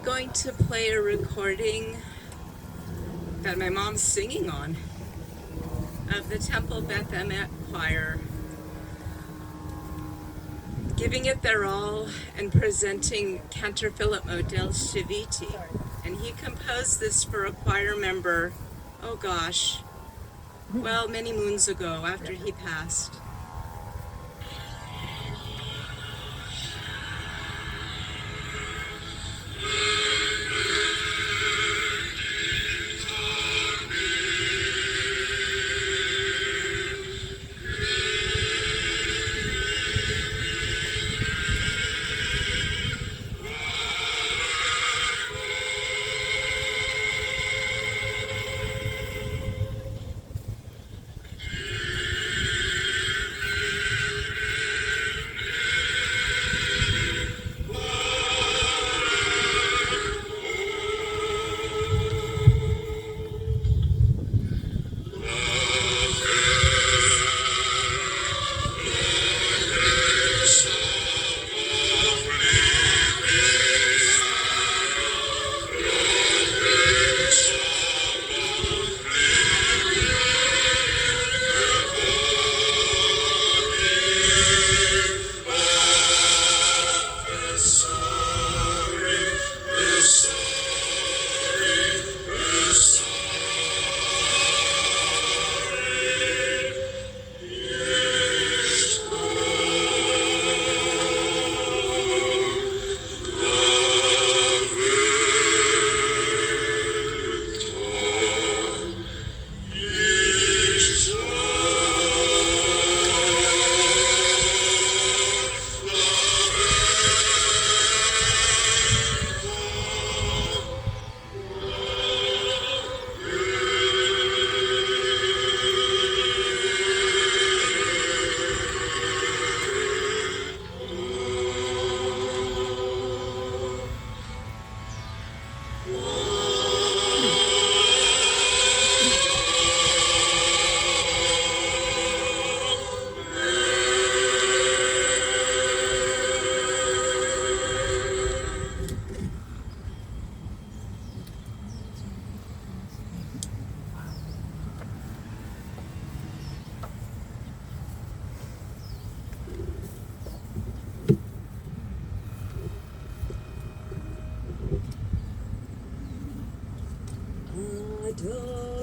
going to play a recording that my mom's singing on of the Temple Beth Emet Choir, giving it their all and presenting Cantor Philip Model Shiviti. And he composed this for a choir member, oh gosh, well, many moons ago after he passed.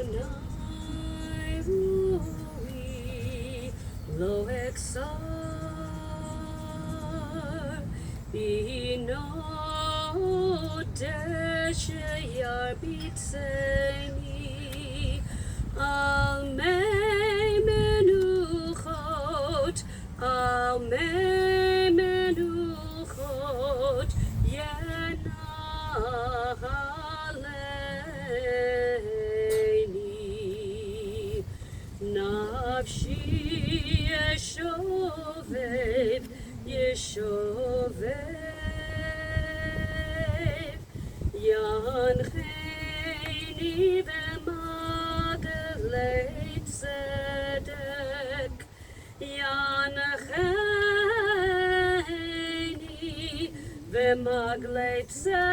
Adonai Rui Lo Exar Bino Deshayar Bitseni Al Mei Menuchot Al Mei Menuchot Yenahaleini Nafshi Yeshovev Yeshovev Yancheini V'magalei Tzedek Yancheini V'magalei Tzedek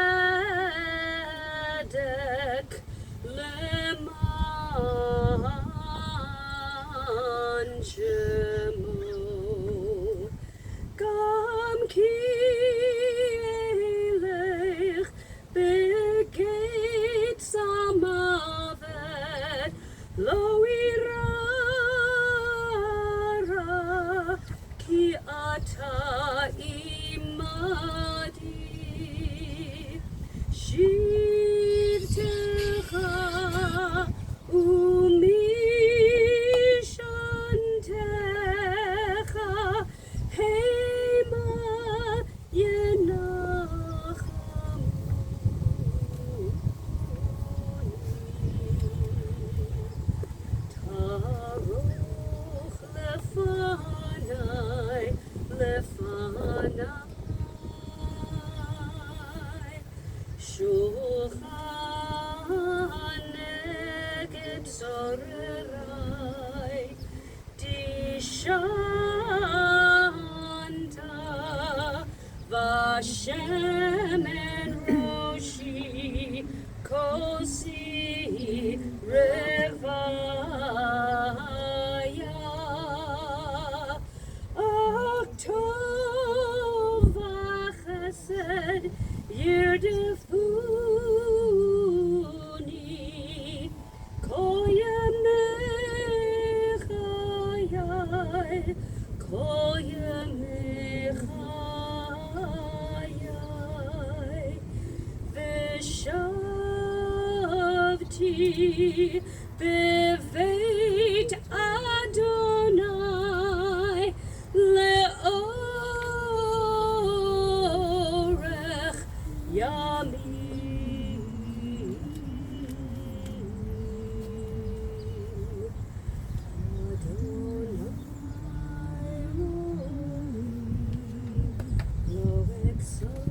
Leman Shemo Gam Ki Elech Begeit Samavet Lo Irara Ki Ata Imadi Shivtecha Umishantecha Hema Yenachamuni Taruch Lefanai Shulchan Neged Sorerai Dishanta Vashem en Roshi Kosi Revaya Oktova Chesed Yirdefuni Koyemechayai Koyemechayai Vishavti Beveit Adonai Leorech Yamim Adonai Lo exalt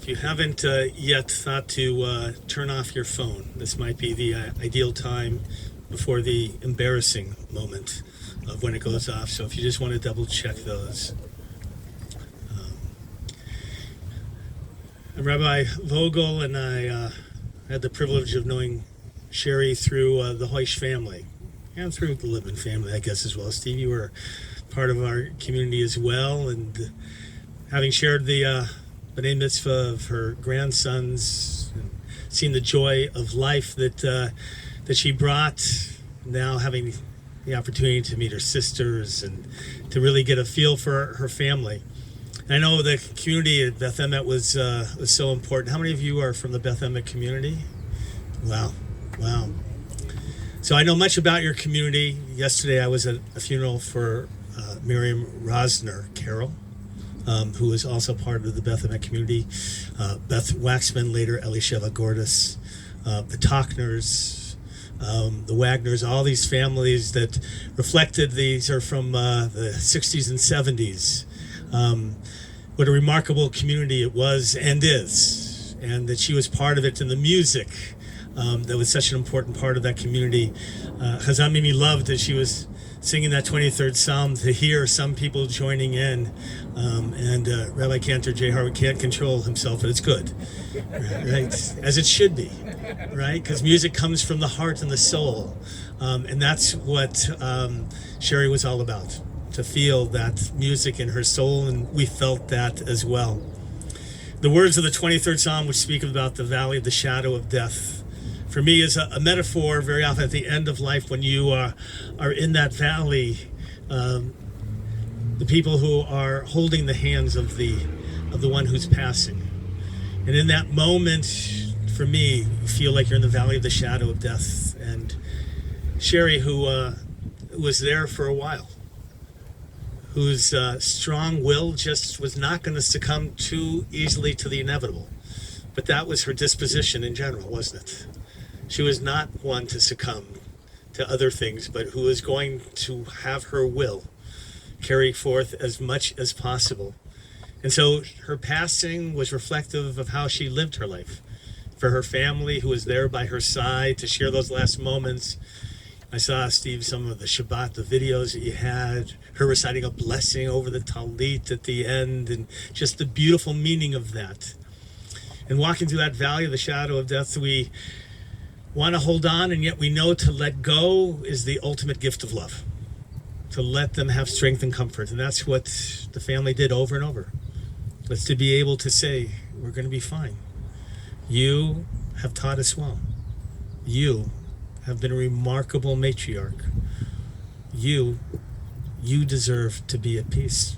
If you haven't yet thought to turn off your phone, this might be the ideal time before the embarrassing moment of when it goes off. So if you just want to double check those. Rabbi Vogel and I had the privilege of knowing Sherri through the Hoish family and through the Lipman family, I guess, as well. Steve, you were part of our community as well, and having shared the B'nai Mitzvah of her grandsons, and seen the joy of life that she brought, now having the opportunity to meet her sisters and to really get a feel for her family. And I know the community at Beth Emet was so important. How many of you are from the Beth Emet community? Wow. So I know much about your community. Yesterday I was at a funeral for Miriam Rosner Carroll, who was also part of the Beth Emet community. Beth Waxman, later Elisheva Gordis, the Talkners, the Wagners, all these families that reflected, these are from the 60s and 70s. What a remarkable community it was and is, and that she was part of it, and the music that was such an important part of that community. Chazan Mimi loved that she was singing that 23rd Psalm, to hear some people joining in, and Rabbi Cantor J. Harwood can't control himself, but it's good, right? As it should be, right? Because music comes from the heart and the soul, and that's what Sherri was all about, to feel that music in her soul, and we felt that as well. The words of the 23rd Psalm, which speak about the valley of the shadow of death, for me is a metaphor very often at the end of life when you are in that valley, the people who are holding the hands of the one who's passing. And in that moment, for me, you feel like you're in the valley of the shadow of death. And Sherri, who was there for a while, whose strong will just was not going to succumb too easily to the inevitable. But that was her disposition in general, wasn't it? She was not one to succumb to other things, but who was going to have her will carry forth as much as possible. And so her passing was reflective of how she lived her life. For her family, who was there by her side to share those last moments. I saw, Steve, some of the Shabbat, the videos that you had, her reciting a blessing over the Talit at the end, and just the beautiful meaning of that. And walking through that valley of the shadow of death, we want to hold on, and yet we know to let go is the ultimate gift of love. To let them have strength and comfort. And that's what the family did over and over. It's to be able to say, we're going to be fine. You have taught us well. You have been a remarkable matriarch. You deserve to be at peace.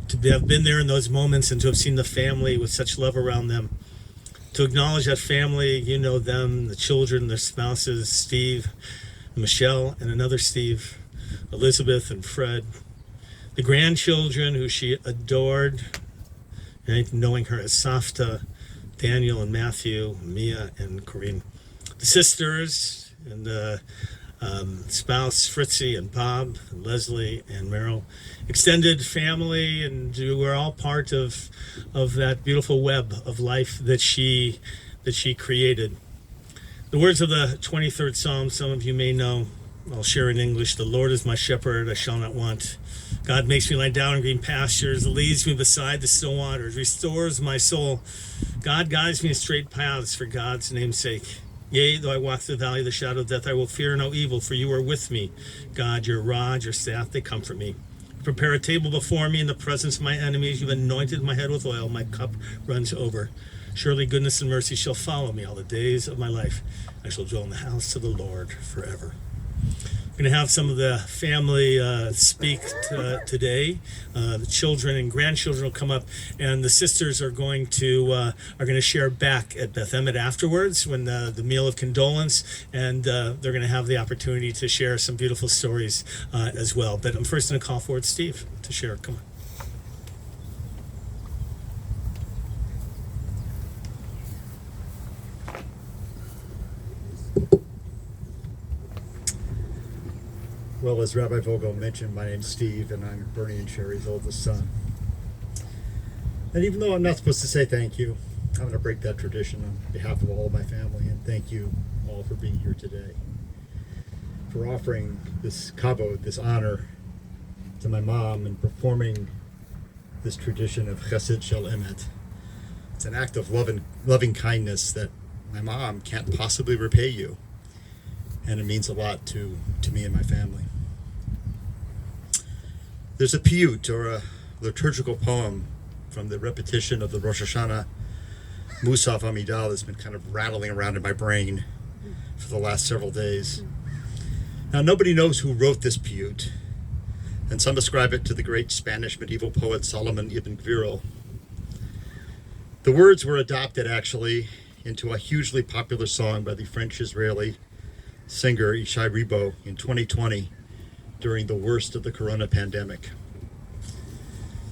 To have been there in those moments and to have seen the family with such love around them. To acknowledge that family, you know them, the children, their spouses, Steve, Michelle, and another Steve, Elizabeth and Fred. The grandchildren who she adored, right? Knowing her as Safta, Daniel and Matthew, Mia and Corinne. The sisters, and spouse Fritzy and Bob and Leslie and Meryl, extended family, and we're all part of that beautiful web of life that she created. The words of the 23rd Psalm, some of you may know. I'll share in English. The Lord is my shepherd, I shall not want. God makes me lie down in green pastures, leads me beside the still waters, restores my soul. God guides me in straight paths for God's name's sake. Yea, though I walk through the valley of the shadow of death, I will fear no evil, for you are with me. God, your rod, your staff, they comfort me. Prepare a table before me in the presence of my enemies. You've anointed my head with oil. My cup runs over. Surely goodness and mercy shall follow me all the days of my life. I shall dwell in the house of the Lord forever. We're going to have some of the family speak today. The children and grandchildren will come up, and the sisters are going to share back at Beth Emmet afterwards when the meal of condolence, and they're going to have the opportunity to share some beautiful stories as well. But I'm first going to call forward Steve to share. Come on. Well, as Rabbi Vogel mentioned, my name's Steve, and I'm Bernie and Sherri's oldest son. And even though I'm not supposed to say thank you, I'm going to break that tradition on behalf of all of my family, and thank you all for being here today, for offering this kavod, this honor, to my mom, and performing this tradition of chesed shel emet. It's an act of loving kindness that my mom can't possibly repay you, and it means a lot to me and my family. There's a piyut, or a liturgical poem, from the repetition of the Rosh Hashanah Musaf Amidah that's been kind of rattling around in my brain for the last several days. Now, nobody knows who wrote this piyut, and some ascribe it to the great Spanish medieval poet Solomon ibn Gviro. The words were adopted, actually, into a hugely popular song by the French-Israeli singer Ishai Ribo in 2020 during the worst of the corona pandemic.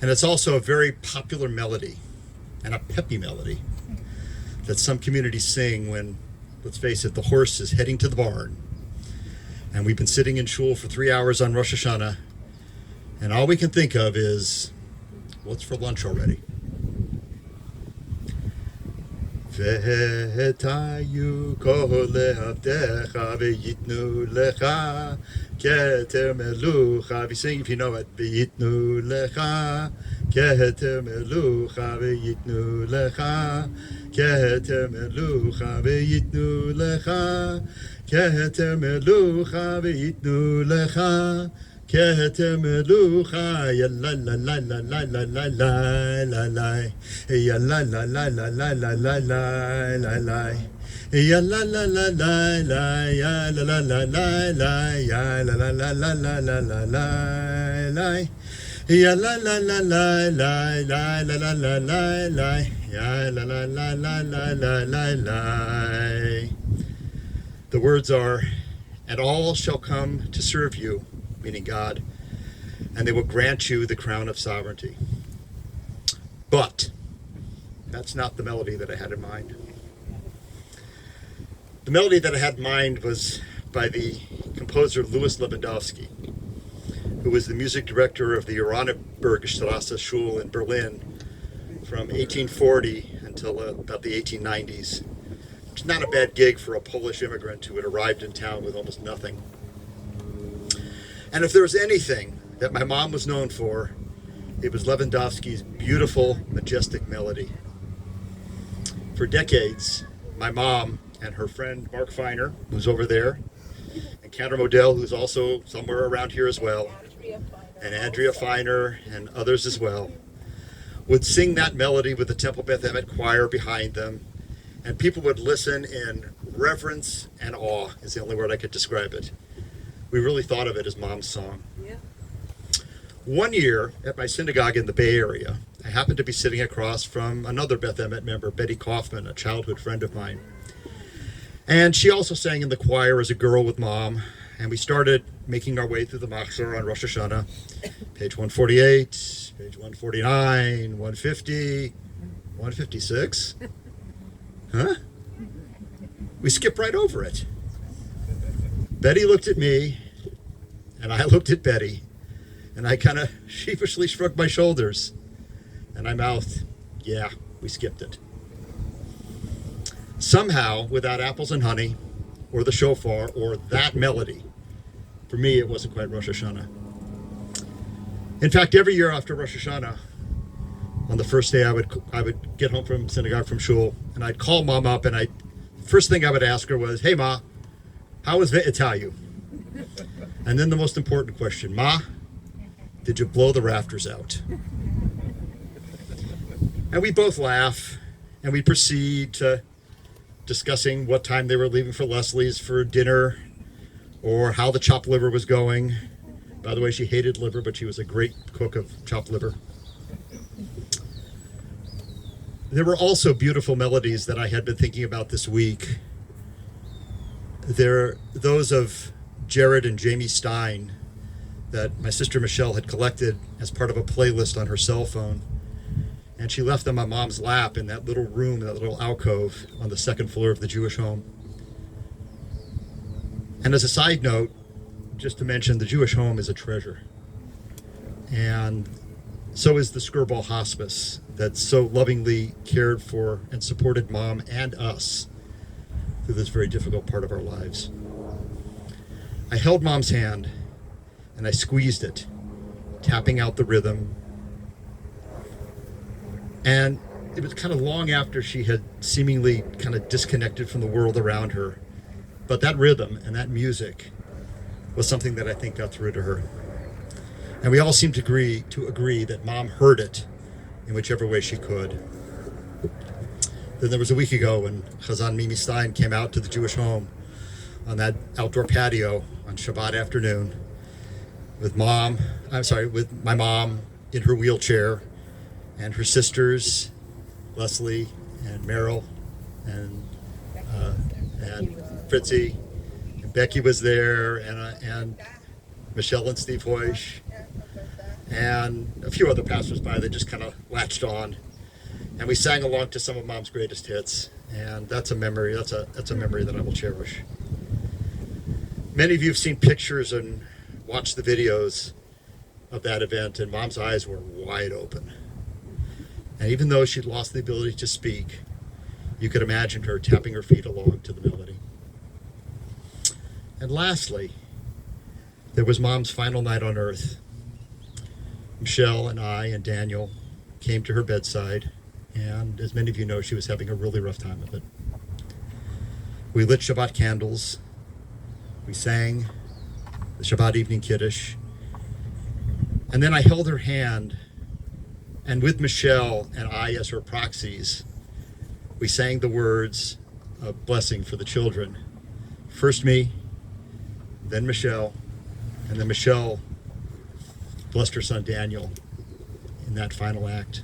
And it's also a very popular melody, and a peppy melody, that some communities sing when, let's face it, the horse is heading to the barn. And we've been sitting in shul for 3 hours on Rosh Hashanah, and all we can think of is, what's for lunch already? והטיו כל עבדיך ויתנו לך כתר מלוכה. We sing if you know it. ויתנו לך כתר מלוכה ויתנו לך כתר מלוכה ויתנו לך כתר מלוכה ויתנו לך כתר מלוכה. יא לה לה לה לה לה לה לה לה לה לה יא לה לה לה לה לה לה לה לה לה לה יא לה לה לה לה לה יא לה לה לה לה לה יא לה לה לה לה לה לה לה לה יא לה לה לה לה לה לה לה לה לה לה לה יא לה לה לה לה לה לה לה. The words are, and all shall come to serve you, meaning God, and they will grant you the crown of sovereignty. But that's not the melody that I had in mind. The melody that I had in mind was by the composer Louis Lewandowski, who was the music director of the Oranienburgstrasse Schule in Berlin from 1840 until about the 1890s. Which is not a bad gig for a Polish immigrant who had arrived in town with almost nothing. And if there was anything that my mom was known for, it was Lewandowski's beautiful, majestic melody. For decades, my mom and her friend Mark Feiner, who's over there, and Cantor Modell, who's also somewhere around here as well, and Andrea Feiner and others as well, would sing that melody with the Temple Beth Emmet choir behind them, and people would listen in reverence and awe, is the only word I could describe it. We really thought of it as Mom's song. Yeah. One year at my synagogue in the Bay Area, I happened to be sitting across from another Beth Emmet member, Betty Kaufman, a childhood friend of mine. And she also sang in the choir as a girl with Mom, and we started making our way through the Machzor on Rosh Hashanah, page 148, page 149, 150, 156. Huh? We skip right over it. Betty looked at me, and I looked at Betty, and I kind of sheepishly shrugged my shoulders, and I mouthed, "Yeah, we skipped it." Somehow, without apples and honey, or the shofar, or that melody, for me, it wasn't quite Rosh Hashanah. In fact, every year after Rosh Hashanah, on the first day, I would get home from synagogue from shul, and I'd call Mom up, and first thing I would ask her was, "Hey, Ma, how was Ve'etayu?" And then the most important question, "Ma, did you blow the rafters out?" And we both laugh, and we proceed to discussing what time they were leaving for Leslie's for dinner, or how the chopped liver was going. By the way, she hated liver, but she was a great cook of chopped liver. There were also beautiful melodies that I had been thinking about this week. They're those of Jared and Jamie Stein that my sister Michelle had collected as part of a playlist on her cell phone. And she left them on Mom's lap in that little room, that little alcove on the second floor of the Jewish home. And as a side note, just to mention, the Jewish home is a treasure. And so is the Skirball Hospice that so lovingly cared for and supported Mom and us through this very difficult part of our lives. I held Mom's hand and I squeezed it, tapping out the rhythm. And it was kind of long after she had seemingly kind of disconnected from the world around her. But that rhythm and that music was something that I think got through to her. And we all seemed to agree that Mom heard it in whichever way she could. Then there was a week ago when Chazan Mimi Stein came out to the Jewish home on that outdoor patio on Shabbat afternoon with my mom in her wheelchair, and her sisters, Leslie and Meryl and Fritzy, and Becky was there, and Michelle and Steve Hoish, and a few other passersby that just kind of latched on, and we sang along to some of Mom's greatest hits, and that's a memory. That's a memory that I will cherish. Many of you have seen pictures and watched the videos of that event, and Mom's eyes were wide open. And even though she'd lost the ability to speak, you could imagine her tapping her feet along to the melody. And lastly, there was Mom's final night on earth. Michelle and I and Daniel came to her bedside, and as many of you know, she was having a really rough time of it. We lit Shabbat candles, we sang the Shabbat evening Kiddush, and then I held her hand, and with Michelle and I as her proxies, we sang the words of blessing for the children. First me, then Michelle, and then Michelle blessed her son Daniel in that final act.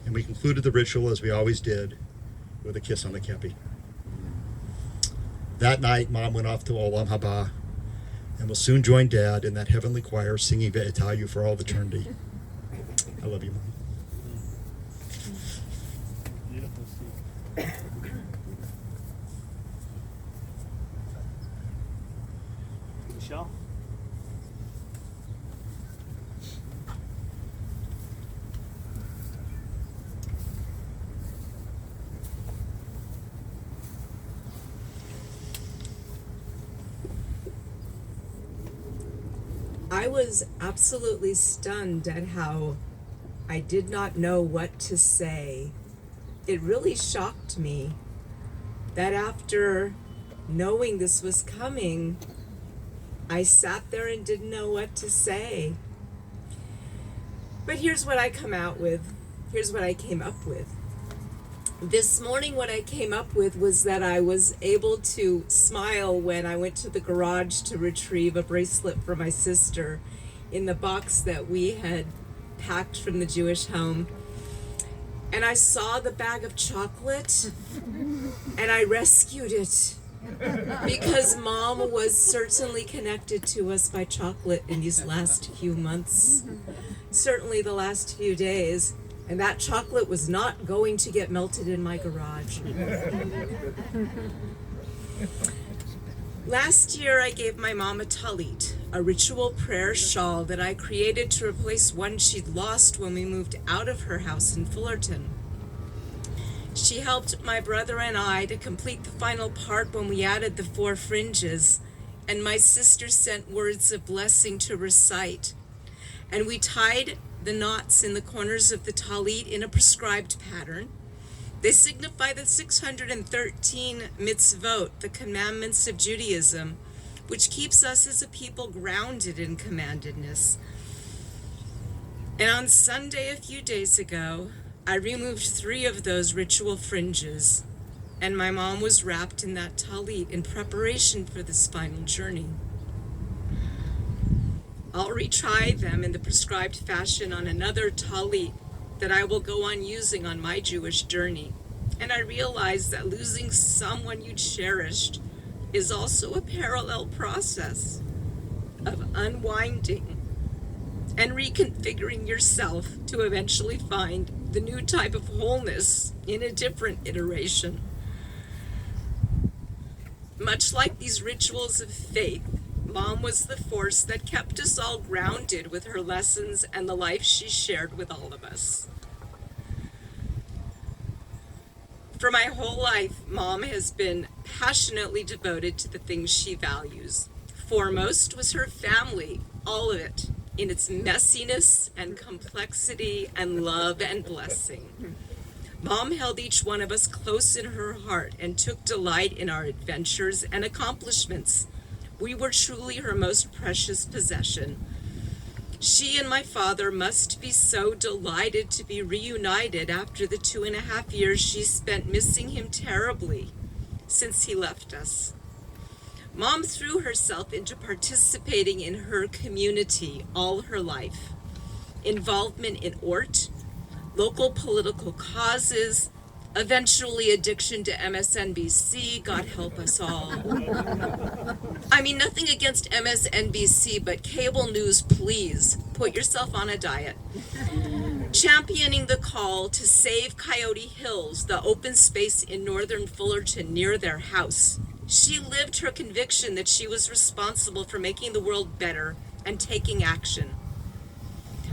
And we concluded the ritual, as we always did, with a kiss on the kepi. That night, Mom went off to Olam Haba and will soon join Dad in that heavenly choir singing Ve'etayu for all eternity. I love you, Mom. Michelle? I was absolutely stunned at how I did not know what to say. It really shocked me that after knowing this was coming, I sat there and didn't know what to say. But here's what I come out with. Here's what I came up with. This morning, what I came up with was that I was able to smile when I went to the garage to retrieve a bracelet for my sister in the box that we had packed from the Jewish home. And I saw the bag of chocolate and I rescued it because Mom was certainly connected to us by chocolate in these last few months, certainly the last few days. And that chocolate was not going to get melted in my garage. Last year, I gave my mom a talit, a ritual prayer shawl that I created to replace one she'd lost when we moved out of her house in Fullerton. She helped my brother and I to complete the final part when we added the 4 fringes, and my sister sent words of blessing to recite. And we tied the knots in the corners of the talit in a prescribed pattern. They signify the 613 mitzvot, the commandments of Judaism, which keeps us as a people grounded in commandedness. And on Sunday, a few days ago, I removed 3 of those ritual fringes, and my mom was wrapped in that talit in preparation for this final journey. I'll retry them in the prescribed fashion on another talit that I will go on using on my Jewish journey. And I realized that losing someone you cherished is also a parallel process of unwinding and reconfiguring yourself to eventually find the new type of wholeness in a different iteration. Much like these rituals of faith, Mom was the force that kept us all grounded with her lessons and the life she shared with all of us. For my whole life, Mom has been passionately devoted to the things she values. Foremost was her family, all of it, in its messiness and complexity and love and blessing. Mom held each one of us close in her heart and took delight in our adventures and accomplishments. We were truly her most precious possession. She and my father must be so delighted to be reunited after the 2.5 years she spent missing him terribly since he left us. Mom threw herself into participating in her community all her life. Involvement in ORT, local political causes, eventually addiction to MSNBC, God help us all. I mean, nothing against MSNBC, but cable news, please, put yourself on a diet. Championing the call to save Coyote Hills, the open space in northern Fullerton near their house. She lived her conviction that she was responsible for making the world better and taking action.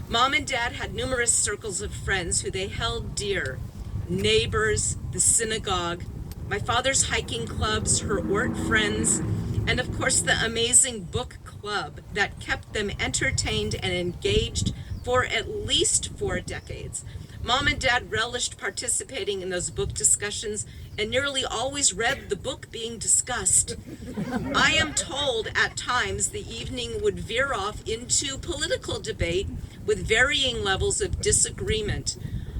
Mom and Dad had numerous circles of friends who they held dear. Neighbors, the synagogue, my father's hiking clubs, her ORT friends, and of course the amazing book club that kept them entertained and engaged for at least 4 decades. Mom and Dad relished participating in those book discussions and nearly always read the book being discussed. I am told at times the evening would veer off into political debate with varying levels of disagreement.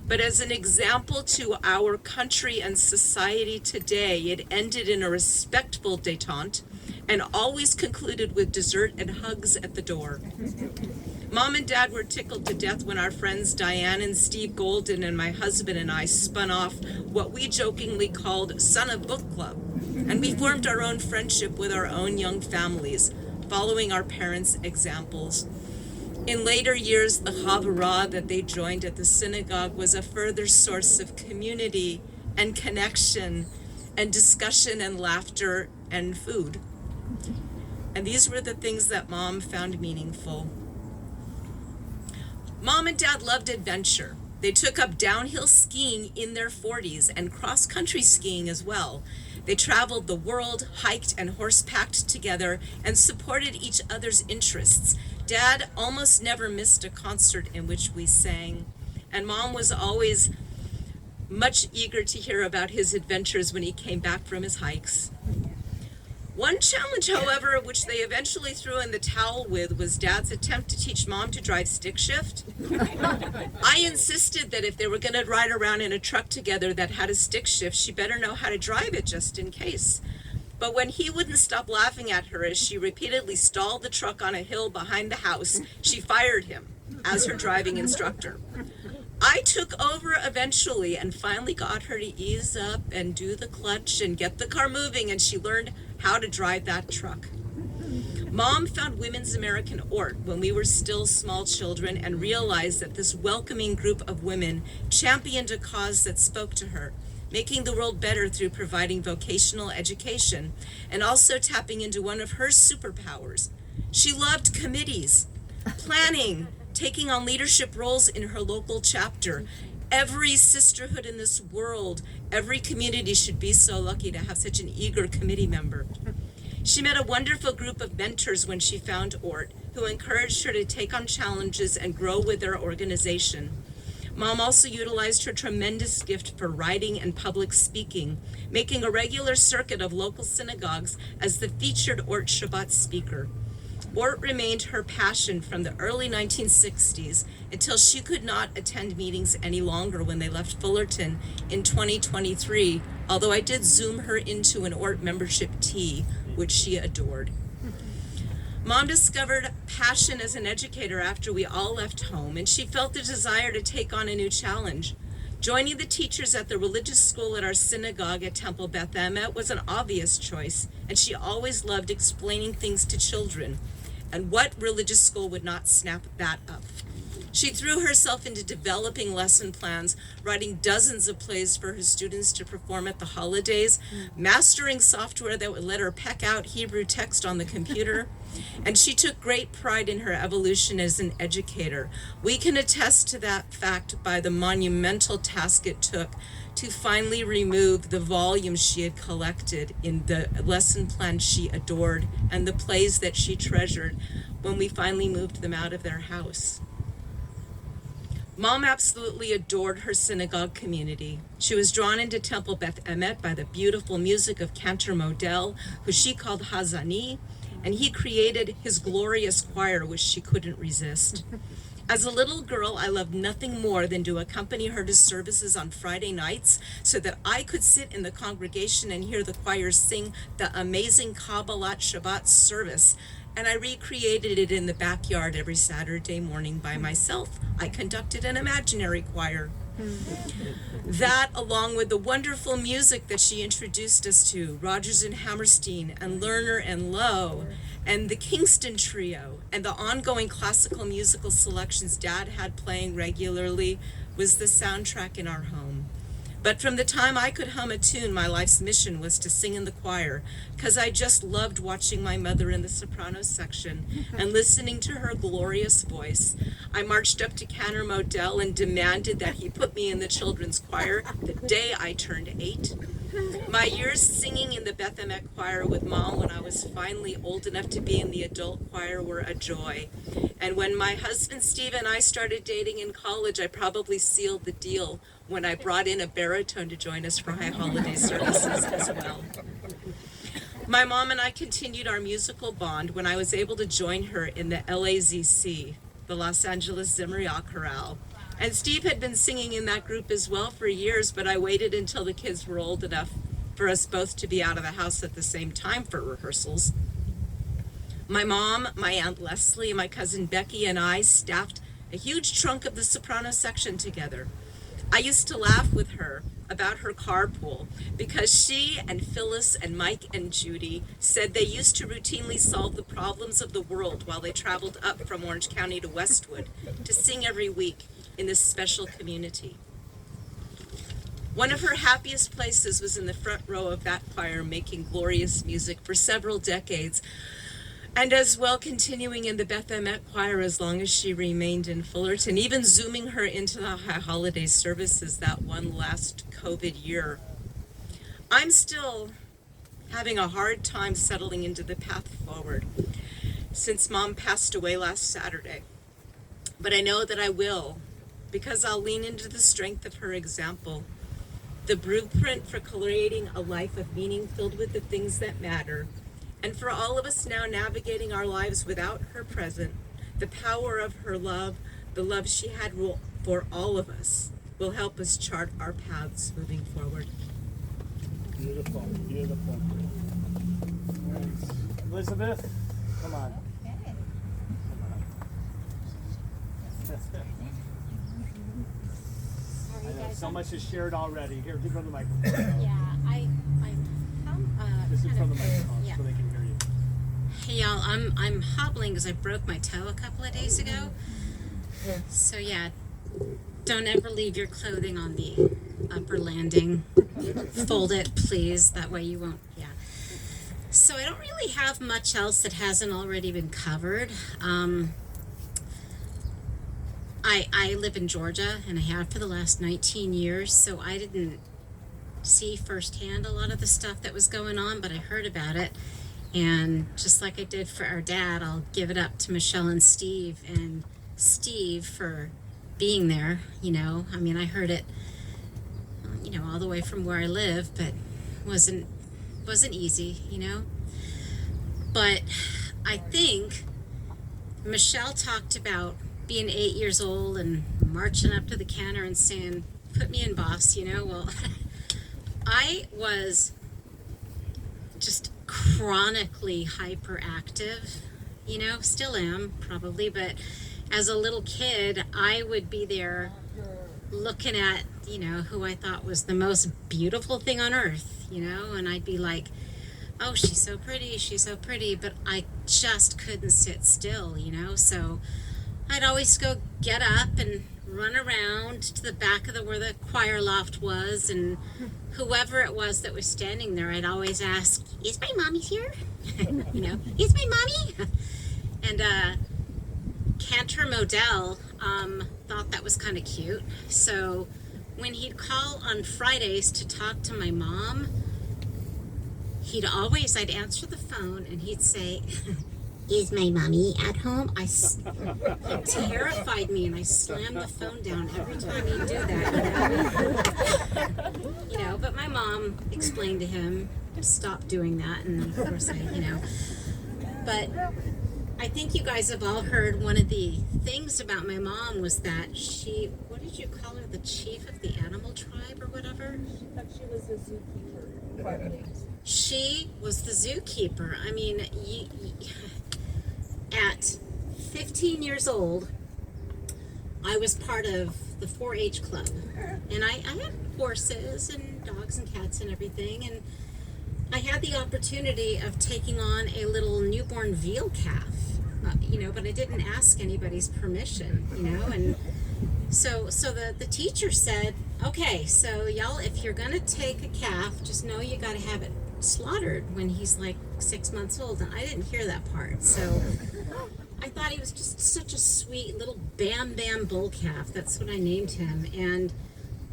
But as an example to our country and society today, it ended in a respectful détente and always concluded with dessert and hugs at the door. Mom and Dad were tickled to death when our friends Diane and Steve Golden and my husband and I spun off what we jokingly called Son of Book Club. And we formed our own friendship with our own young families, following our parents' examples. In later years, the Havurah that they joined at the synagogue was a further source of community and connection and discussion and laughter and food. And these were the things that Mom found meaningful. Mom and Dad loved adventure. They took up downhill skiing in their 40s and cross-country skiing as well. They traveled the world, hiked and horse-packed together, and supported each other's interests. Dad almost never missed a concert in which we sang, and Mom was always much eager to hear about his adventures when he came back from his hikes. One challenge, however, which they eventually threw in the towel with was Dad's attempt to teach Mom to drive stick shift. I insisted that if they were going to ride around in a truck together that had a stick shift, she better know how to drive it just in case. But when he wouldn't stop laughing at her as she repeatedly stalled the truck on a hill behind the house, she fired him as her driving instructor. I took over eventually and finally got her to ease up and do the clutch and get the car moving, and she learned how to drive that truck. Mom found Women's American ORT when we were still small children and realized that this welcoming group of women championed a cause that spoke to her. making the world better through providing vocational education, and also tapping into one of her superpowers. She loved committees, planning, taking on leadership roles in her local chapter. Every sisterhood in this world, every community should be so lucky to have such an eager committee member. She met a wonderful group of mentors when she found ORT, who encouraged her to take on challenges and grow with their organization. Mom also utilized her tremendous gift for writing and public speaking, making a regular circuit of local synagogues as the featured ORT Shabbat speaker. ORT remained her passion from the early 1960s until she could not attend meetings any longer when they left Fullerton in 2023, although I did Zoom her into an ORT membership tea, which she adored. Mom discovered passion as an educator after we all left home, and she felt the desire to take on a new challenge. Joining the teachers at the religious school at our synagogue at Temple Beth Emet was an obvious choice, and she always loved explaining things to children. And what religious school would not snap that up? She threw herself into developing lesson plans, writing dozens of plays for her students to perform at the holidays, mastering software that would let her peck out Hebrew text on the computer. And she took great pride in her evolution as an educator. We can attest to that fact by the monumental task it took to finally remove the volumes she had collected in the lesson plans she adored and the plays that she treasured when we finally moved them out of their house. Mom absolutely adored her synagogue community. She was drawn into Temple Beth Emet by the beautiful music of Cantor Modell, who she called Hazani, and he created his glorious choir, which she couldn't resist. As a little girl, I loved nothing more than to accompany her to services on Friday nights so that I could sit in the congregation and hear the choir sing the amazing Kabbalat Shabbat service. And I recreated it in the backyard every Saturday morning by myself. I conducted an imaginary choir. That, along with the wonderful music that she introduced us to, Rodgers and Hammerstein and Lerner and Lowe, and the Kingston Trio, and the ongoing classical musical selections Dad had playing regularly, was the soundtrack in our home. But from the time I could hum a tune, my life's mission was to sing in the choir, because I just loved watching my mother in the soprano section and listening to her glorious voice. I marched up to Cantor Modell and demanded that he put me in the children's choir the day I turned 8. My years singing in the Beth Emet choir with Mom when I was finally old enough to be in the adult choir were a joy. And when my husband Steve and I started dating in college, I probably sealed the deal when I brought in a baritone to join us for high holiday services as well. My mom and I continued our musical bond when I was able to join her in the LAZC, the Los Angeles Zimriah Chorale. And Steve had been singing in that group as well for years, but I waited until the kids were old enough for us both to be out of the house at the same time for rehearsals. My mom, my Aunt Leslie, my cousin Becky, and I staffed a huge trunk of the soprano section together. I used to laugh with her about her carpool because she and Phyllis and Mike and Judy said they used to routinely solve the problems of the world while they traveled up from Orange County to Westwood to sing every week in this special community. One of her happiest places was in the front row of that choir, making glorious music for several decades, and as well continuing in the Beth Emet choir as long as she remained in Fullerton, even Zooming her into the high holiday services that one last COVID year. I'm still having a hard time settling into the path forward since Mom passed away last Saturday. But I know that I will, because I'll lean into the strength of her example. The blueprint for creating a life of meaning filled with the things that matter. And for all of us now navigating our lives without her present, the power of her love, the love she had for all of us, will help us chart our paths moving forward. Beautiful, beautiful. Elizabeth, come on. I know so much is shared already. Here, give her the microphone. Yeah, This is kind from the of- microphone yeah. so they can hear you. Hey y'all, I'm hobbling because I broke my toe a couple of days ago. So yeah, don't ever leave your clothing on the upper landing. fold it, please. That way you won't, yeah. So I don't really have much else that hasn't already been covered. I live in Georgia, and I have for the last 19 years, so I didn't see firsthand a lot of the stuff that was going on, but I heard about it. And just like I did for our dad, I'll give it up to Michelle and Steve for being there. You know, I mean, I heard it, you know, all the way from where I live, but wasn't easy, you know. But I think Michelle talked about being 8 years old and marching up to the counter and saying, "Put me in, boss," you know. Well, I was just chronically hyperactive, you know, still am probably, but as a little kid, I would be there looking at, you know, who I thought was the most beautiful thing on earth, you know, and I'd be like, oh, she's so pretty, but I just couldn't sit still, you know. So I'd always go get up and run around to the back of where the choir loft was, and whoever it was that was standing there, I'd always ask, "Is my mommy here?" You know, "Is my mommy?" And Cantor Modell thought that was kind of cute. So when he'd call on Fridays to talk to my mom, I'd answer the phone and he'd say, "Is my mommy at home?" It terrified me, and I slammed the phone down every time he'd do that, you know. You know, but my mom explained to him, stop doing that, and of course you know. But I think you guys have all heard one of the things about my mom was that she, what did you call her, the chief of the animal tribe or whatever? She was a zookeeper, partly. She was the zookeeper. I mean, at 15 years old, I was part of the 4-H club, and I had horses and dogs and cats and everything, and I had the opportunity of taking on a little newborn veal calf, you know, but I didn't ask anybody's permission, you know. And so the teacher said, "Okay, so y'all, if you're gonna take a calf, just know you gotta have it slaughtered when he's like 6 months old." And I didn't hear that part, so I thought he was just such a sweet little Bam Bam bull calf. That's what I named him. And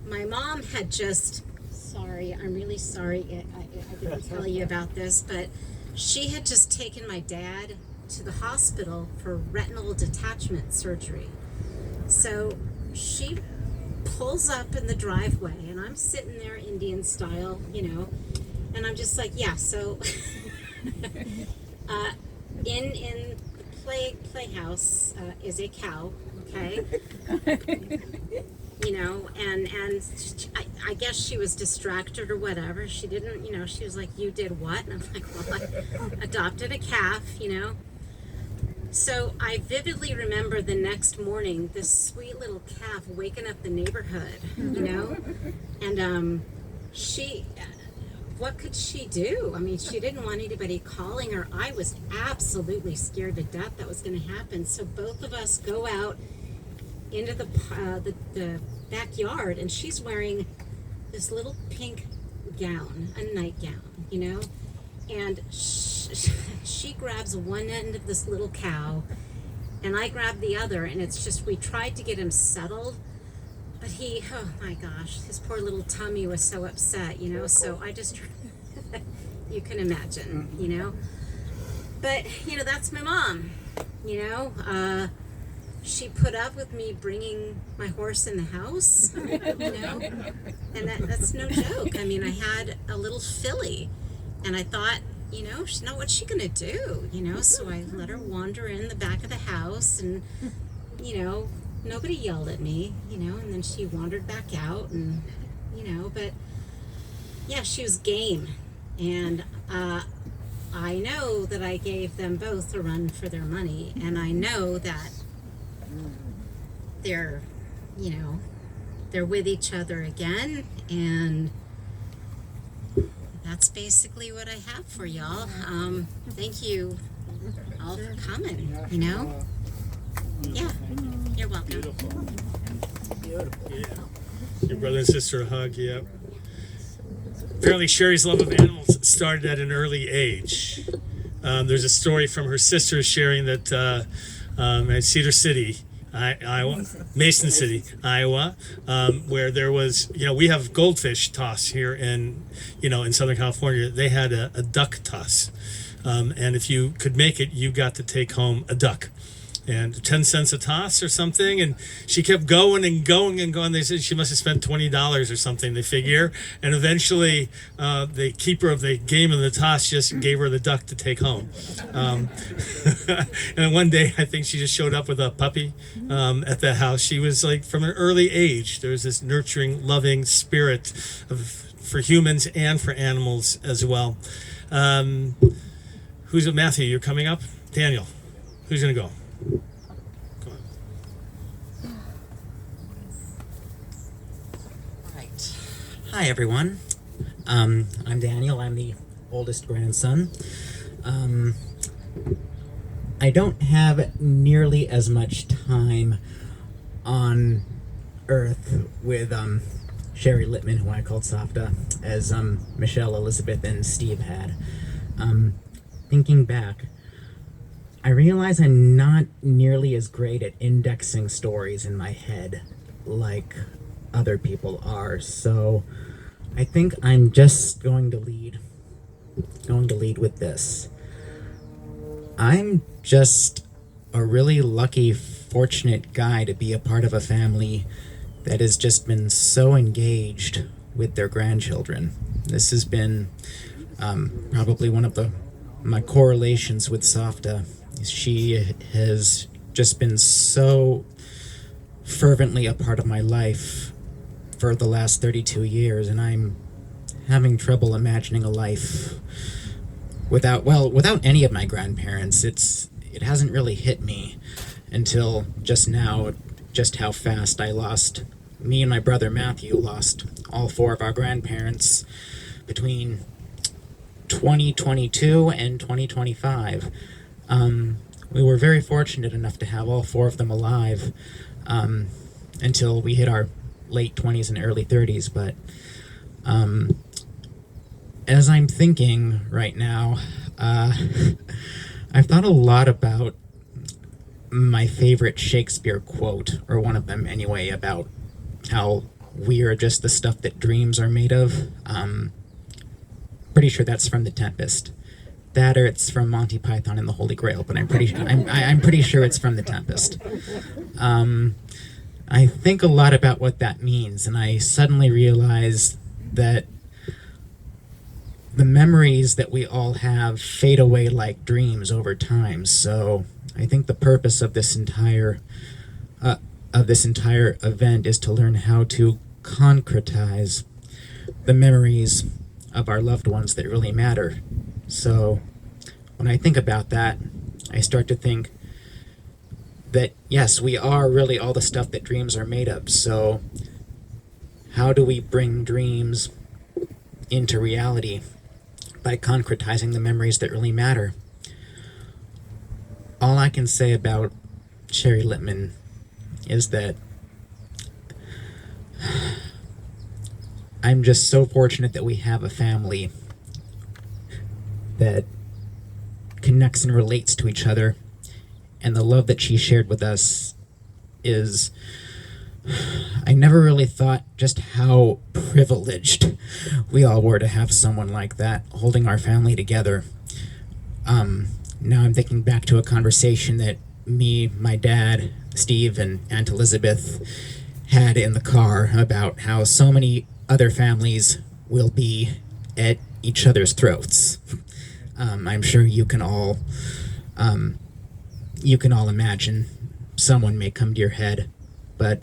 my mom had just, sorry, I'm really sorry I didn't tell you about this, but she had just taken my dad to the hospital for retinal detachment surgery. So she pulls up in the driveway, and I'm sitting there Indian style, you know, and I'm just like, yeah, so in the playhouse is a cow, okay? You know, and I guess she was distracted or whatever. She didn't, you know, she was like, "You did what?" And I'm like, "Well, I adopted a calf," you know. So I vividly remember the next morning, this sweet little calf waking up the neighborhood, you know, and she, what could she do? I mean, she didn't want anybody calling her. I was absolutely scared to death that was going to happen. So both of us go out into the backyard, and she's wearing this little pink gown, a nightgown, you know, and she grabs one end of this little cow, and I grab the other, and it's just, we tried to get him settled, but he, oh my gosh, his poor little tummy was so upset, you know. So I just, you can imagine, you know. But, you know, that's my mom, you know. She put up with me bringing my horse in the house, you know, and that's no joke. I mean, I had a little filly, and I thought, you know, what's she gonna do, you know? So I let her wander in the back of the house, and, you know, nobody yelled at me, you know, and then she wandered back out, and, you know, but yeah, she was game. And I know that I gave them both a run for their money, and I know that they're, you know, they're with each other again, and that's basically what I have for y'all. Thank you all for coming, you know. Yeah, you're welcome. Yeah. Your brother and sister a hug, yeah. apparently Sherri's love of animals started at an early age. There's a story from her sister sharing that at Cedar City, Iowa, Mason City, Iowa, where there was, we have goldfish toss here in Southern California. They had a duck toss. And if you could make it, you got to take home a duck. And 10 cents a toss or something. And she kept going and going and going. They said she must have spent $20 or something, they figure. And eventually, the keeper of the game of the toss just gave her the duck to take home. And one day, I think she just showed up with a puppy at the house. She was like, from an early age, there was this nurturing, loving spirit for humans and for animals as well. Who's it? Matthew, you're coming up? Daniel, who's going to go? Come on. Right. Hi, everyone. I'm Daniel. I'm the oldest grandson. I don't have nearly as much time on Earth with Sherri Lipman, who I called Safta, as Michelle, Elizabeth, and Steve had. Thinking back, I realize I'm not nearly as great at indexing stories in my head like other people are, so I think I'm just going to lead with this. I'm just a really lucky, fortunate guy to be a part of a family that has just been so engaged with their grandchildren. This has been probably one of my correlations with Safta. She has just been so fervently a part of my life for the last 32 years, and I'm having trouble imagining a life without any of my grandparents. It hasn't really hit me until just now, just how fast me and my brother Matthew lost all four of our grandparents between 2022 and 2025. We were very fortunate enough to have all four of them alive until we hit our late 20s and early 30s. But as I'm thinking right now, I've thought a lot about my favorite Shakespeare quote, or one of them anyway, about how we are just the stuff that dreams are made of. Pretty sure that's from The Tempest. That, or it's from Monty Python and the Holy Grail, but I'm pretty sure it's from The Tempest. I think a lot about what that means, and I suddenly realize that the memories that we all have fade away like dreams over time. So I think the purpose of this entire event is to learn how to concretize the memories of our loved ones that really matter. So when I think about that, I start to think that, yes, we are really all the stuff that dreams are made of. So how do we bring dreams into reality? By concretizing the memories that really matter. All I can say about Sherri Lipman is that I'm just so fortunate that we have a family that connects and relates to each other, and the love that she shared with us is... I never really thought just how privileged we all were to have someone like that holding our family together. Now I'm thinking back to a conversation that me, my dad, Steve, and Aunt Elizabeth had in the car about how so many other families will be at each other's throats. I'm sure you can all imagine. Someone may come to your head, but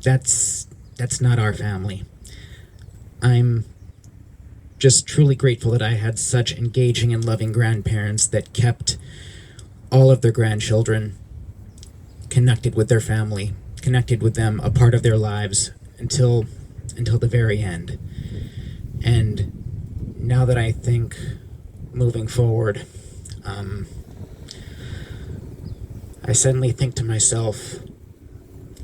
that's not our family. I'm just truly grateful that I had such engaging and loving grandparents that kept all of their grandchildren connected with their family, connected with them, a part of their lives until the very end. And now that I think moving forward, I suddenly think to myself,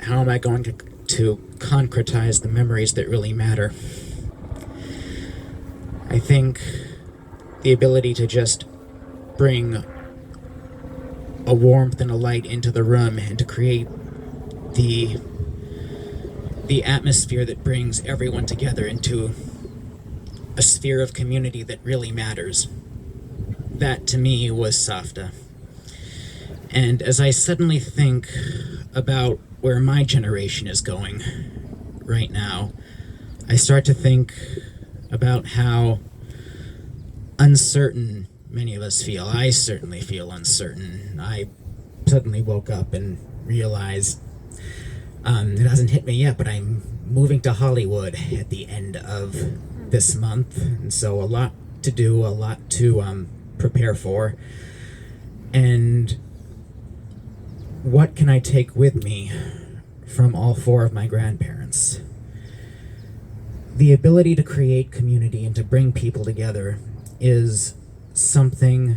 how am I going to concretize the memories that really matter? I think the ability to just bring a warmth and a light into the room and to create the atmosphere that brings everyone together into a sphere of community that really matters. That to me was Safta. And as I suddenly think about where my generation is going right now, I start to think about how uncertain many of us feel. I certainly feel uncertain. I suddenly woke up and realized, it hasn't hit me yet, but I'm moving to Hollywood at the end of this month, and so a lot to do, a lot to prepare for. And what can I take with me from all four of my grandparents? The ability to create community and to bring people together is something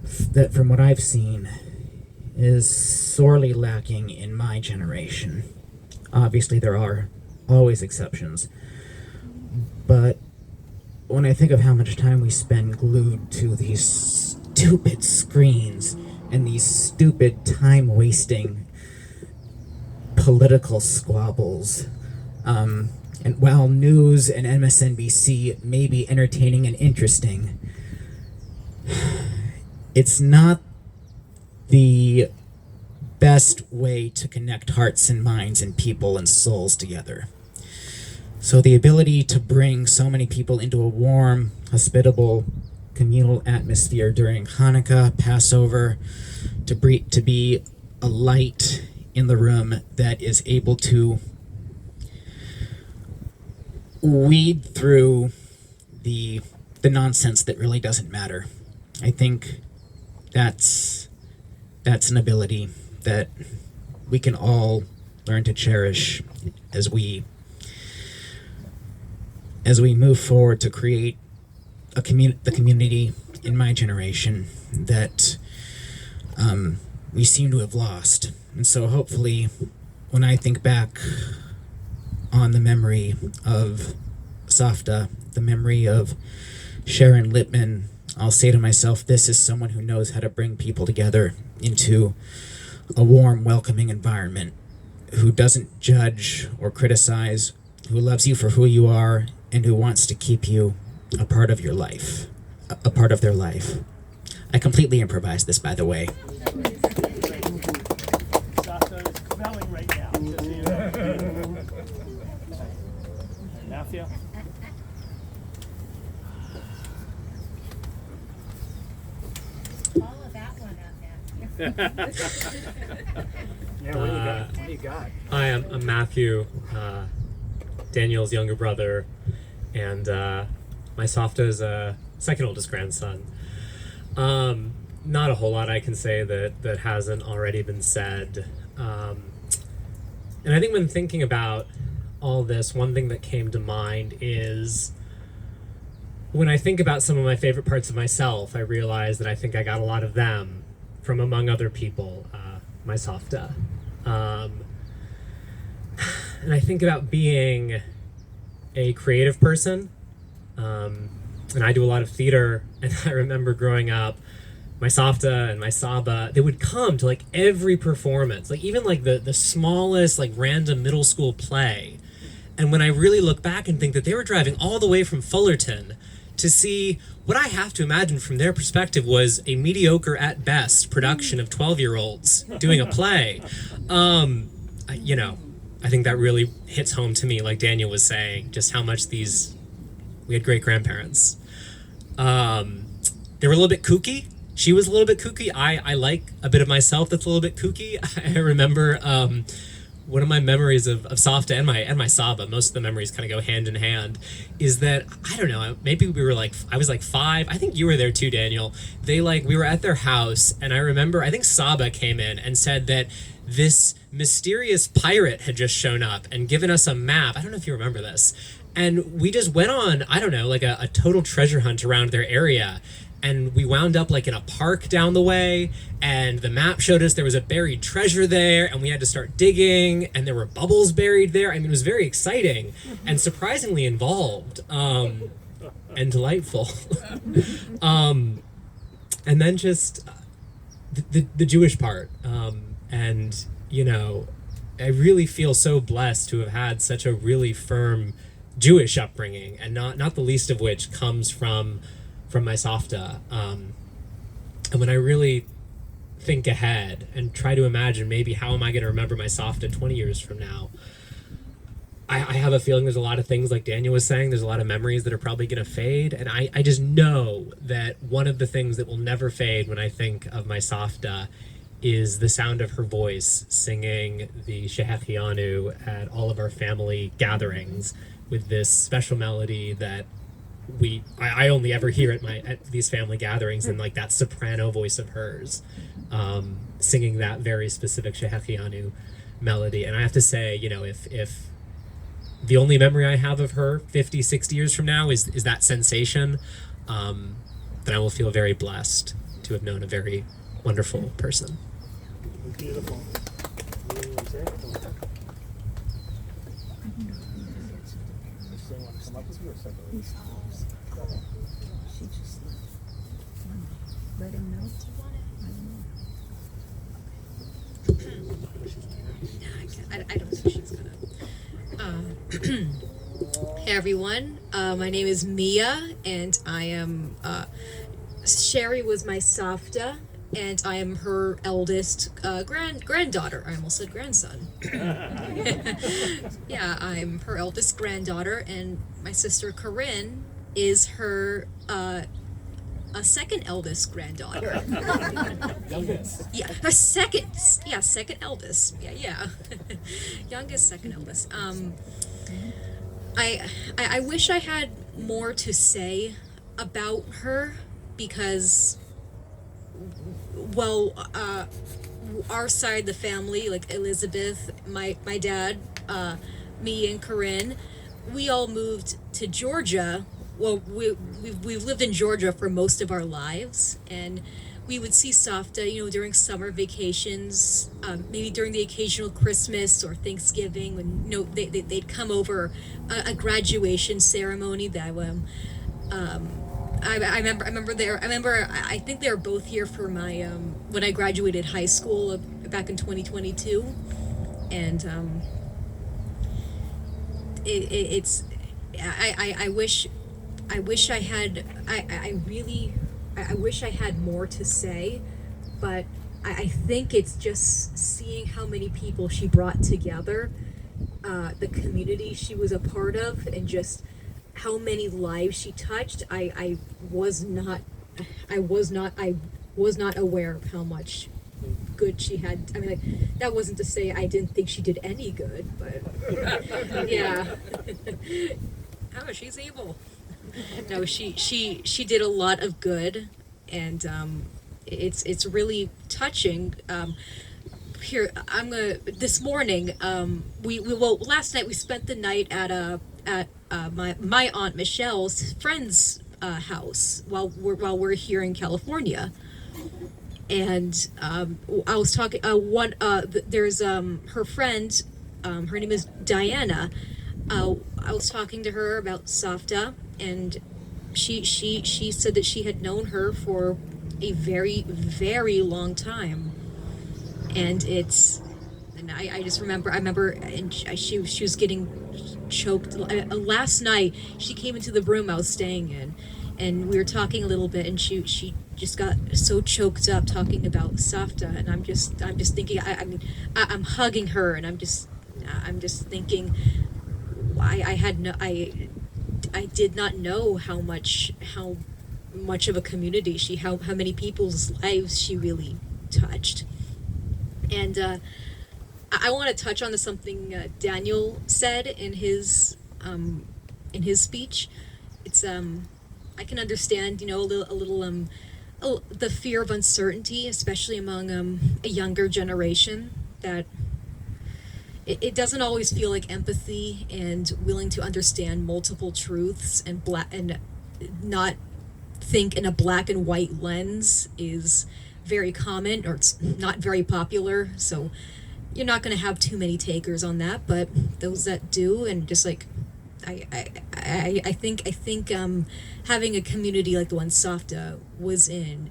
that, from what I've seen, is sorely lacking in my generation. Obviously, there are always exceptions, but when I think of how much time we spend glued to these stupid screens and these stupid time-wasting political squabbles, and while news and MSNBC may be entertaining and interesting, it's not the best way to connect hearts and minds and people and souls together. So the ability to bring so many people into a warm, hospitable, communal atmosphere during Hanukkah, Passover, to be a light in the room that is able to weed through the nonsense that really doesn't matter. I think that's an ability that we can all learn to cherish as we move forward to create the community in my generation that we seem to have lost. And so hopefully, when I think back on the memory of Safta, the memory of Sherri Lipman, I'll say to myself, this is someone who knows how to bring people together into a warm, welcoming environment, who doesn't judge or criticize, who loves you for who you are, and who wants to keep you a part of your life, a part of their life. I completely improvised this, by the way. Safta is smelling right now. Just so you know. Matthew? All of that one up, Matthew. Yeah, what do you got? What do you got? Hi, I'm Matthew, Daniel's younger brother, and my Safta is a second oldest grandson. Not a whole lot I can say that hasn't already been said. And I think when thinking about all this, one thing that came to mind is when I think about some of my favorite parts of myself, I realize that I think I got a lot of them from, among other people, my Safta. And I think about being a creative person, and I do a lot of theater, and I remember growing up, my Safta and my Saba, they would come to like every performance, like even like the smallest like random middle school play. And when I really look back and think that they were driving all the way from Fullerton to see what I have to imagine from their perspective was a mediocre at best production of 12-year-olds doing a play. I think that really hits home to me, like Daniel was saying, just how much we had great grandparents. They were a little bit kooky. She was a little bit kooky. I like a bit of myself that's a little bit kooky. I remember one of my memories of Safta and my Saba, most of the memories kind of go hand in hand, is that, I don't know, maybe I was like 5. I think you were there too, Daniel. We were at their house, and I remember, I think Saba came in and said that this mysterious pirate had just shown up and given us a map. I don't know if you remember this. And we just went on, I don't know, like a total treasure hunt around their area. And we wound up like in a park down the way, and the map showed us there was a buried treasure there, and we had to start digging, and there were bubbles buried there. I mean, it was very exciting and surprisingly involved. and delightful. And then just the Jewish part. And, you know, I really feel so blessed to have had such a really firm Jewish upbringing, and not the least of which comes from my Safta. And when I really think ahead and try to imagine maybe how am I going to remember my Safta 20 years from now, I have a feeling there's a lot of things, like Daniel was saying, there's a lot of memories that are probably going to fade. And I just know that one of the things that will never fade when I think of my Safta is the sound of her voice singing the Shehechianu at all of our family gatherings with this special melody that I only ever hear at these family gatherings, and like that soprano voice of hers singing that very specific Shehechianu melody. And I have to say, you know, if the only memory I have of her 50, 60 years from now is that sensation, then I will feel very blessed to have known a very wonderful person. Beautiful. She just left. Let him know. I don't think she's gonna. Hey everyone, my name is Mia, and I am Sherri was my Safta, and I am her eldest granddaughter. I almost said grandson. Yeah, I'm her eldest granddaughter, and my sister Corinne is her a second eldest granddaughter. Yeah, her second eldest. Yeah. Youngest, second eldest. I wish I had more to say about her, because, well, our side of the family, like Elizabeth, my dad, me and Corinne, we all moved to Georgia. Well, we've lived in Georgia for most of our lives, and we would see Safta, you know, during summer vacations, maybe during the occasional Christmas or Thanksgiving, when, you know, they'd come over a graduation ceremony that I think they were both here for my when I graduated high school back in 2022, and I wish I had more to say, but I think it's just seeing how many people she brought together, the community she was a part of, and just how many lives she touched. I was not aware of how much good she had. I mean, like, that wasn't to say I didn't think she did any good, but yeah. Oh, she's evil. No, she did a lot of good, and it's really touching. Here, this morning, last night we spent the night at my Aunt Michelle's friend's house while we're here in California. And I was talking there's her friend, her name is Diana. I was talking to her about Safta, and she said that she had known her for a very, very long time. And I just remember, and she was getting choked. Last night, she came into the room I was staying in, and we were talking a little bit, and she just got so choked up talking about Safta, and I'm just thinking, I'm hugging her, and I'm just thinking, I did not know how much of a community how many people's lives she really touched. And I want to touch on something Daniel said in his speech. It's I can understand, you know, a little the fear of uncertainty, especially among a younger generation, that it doesn't always feel like empathy and willing to understand multiple truths and not think in a black and white lens is very common, or it's not very popular. So you're not going to have too many takers on that, but those that do, and just like I think having a community like the one Safta was in,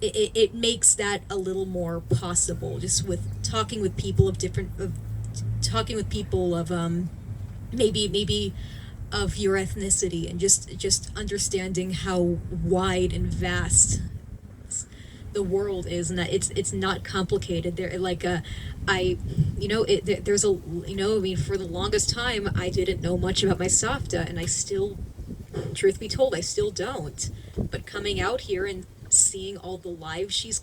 it makes that a little more possible, just with talking with people of maybe of your ethnicity, and just understanding how wide and vast the world is, and that it's not complicated. There's for the longest time I didn't know much about my Safta, and I still, truth be told, I still don't. But coming out here and seeing all the lives she's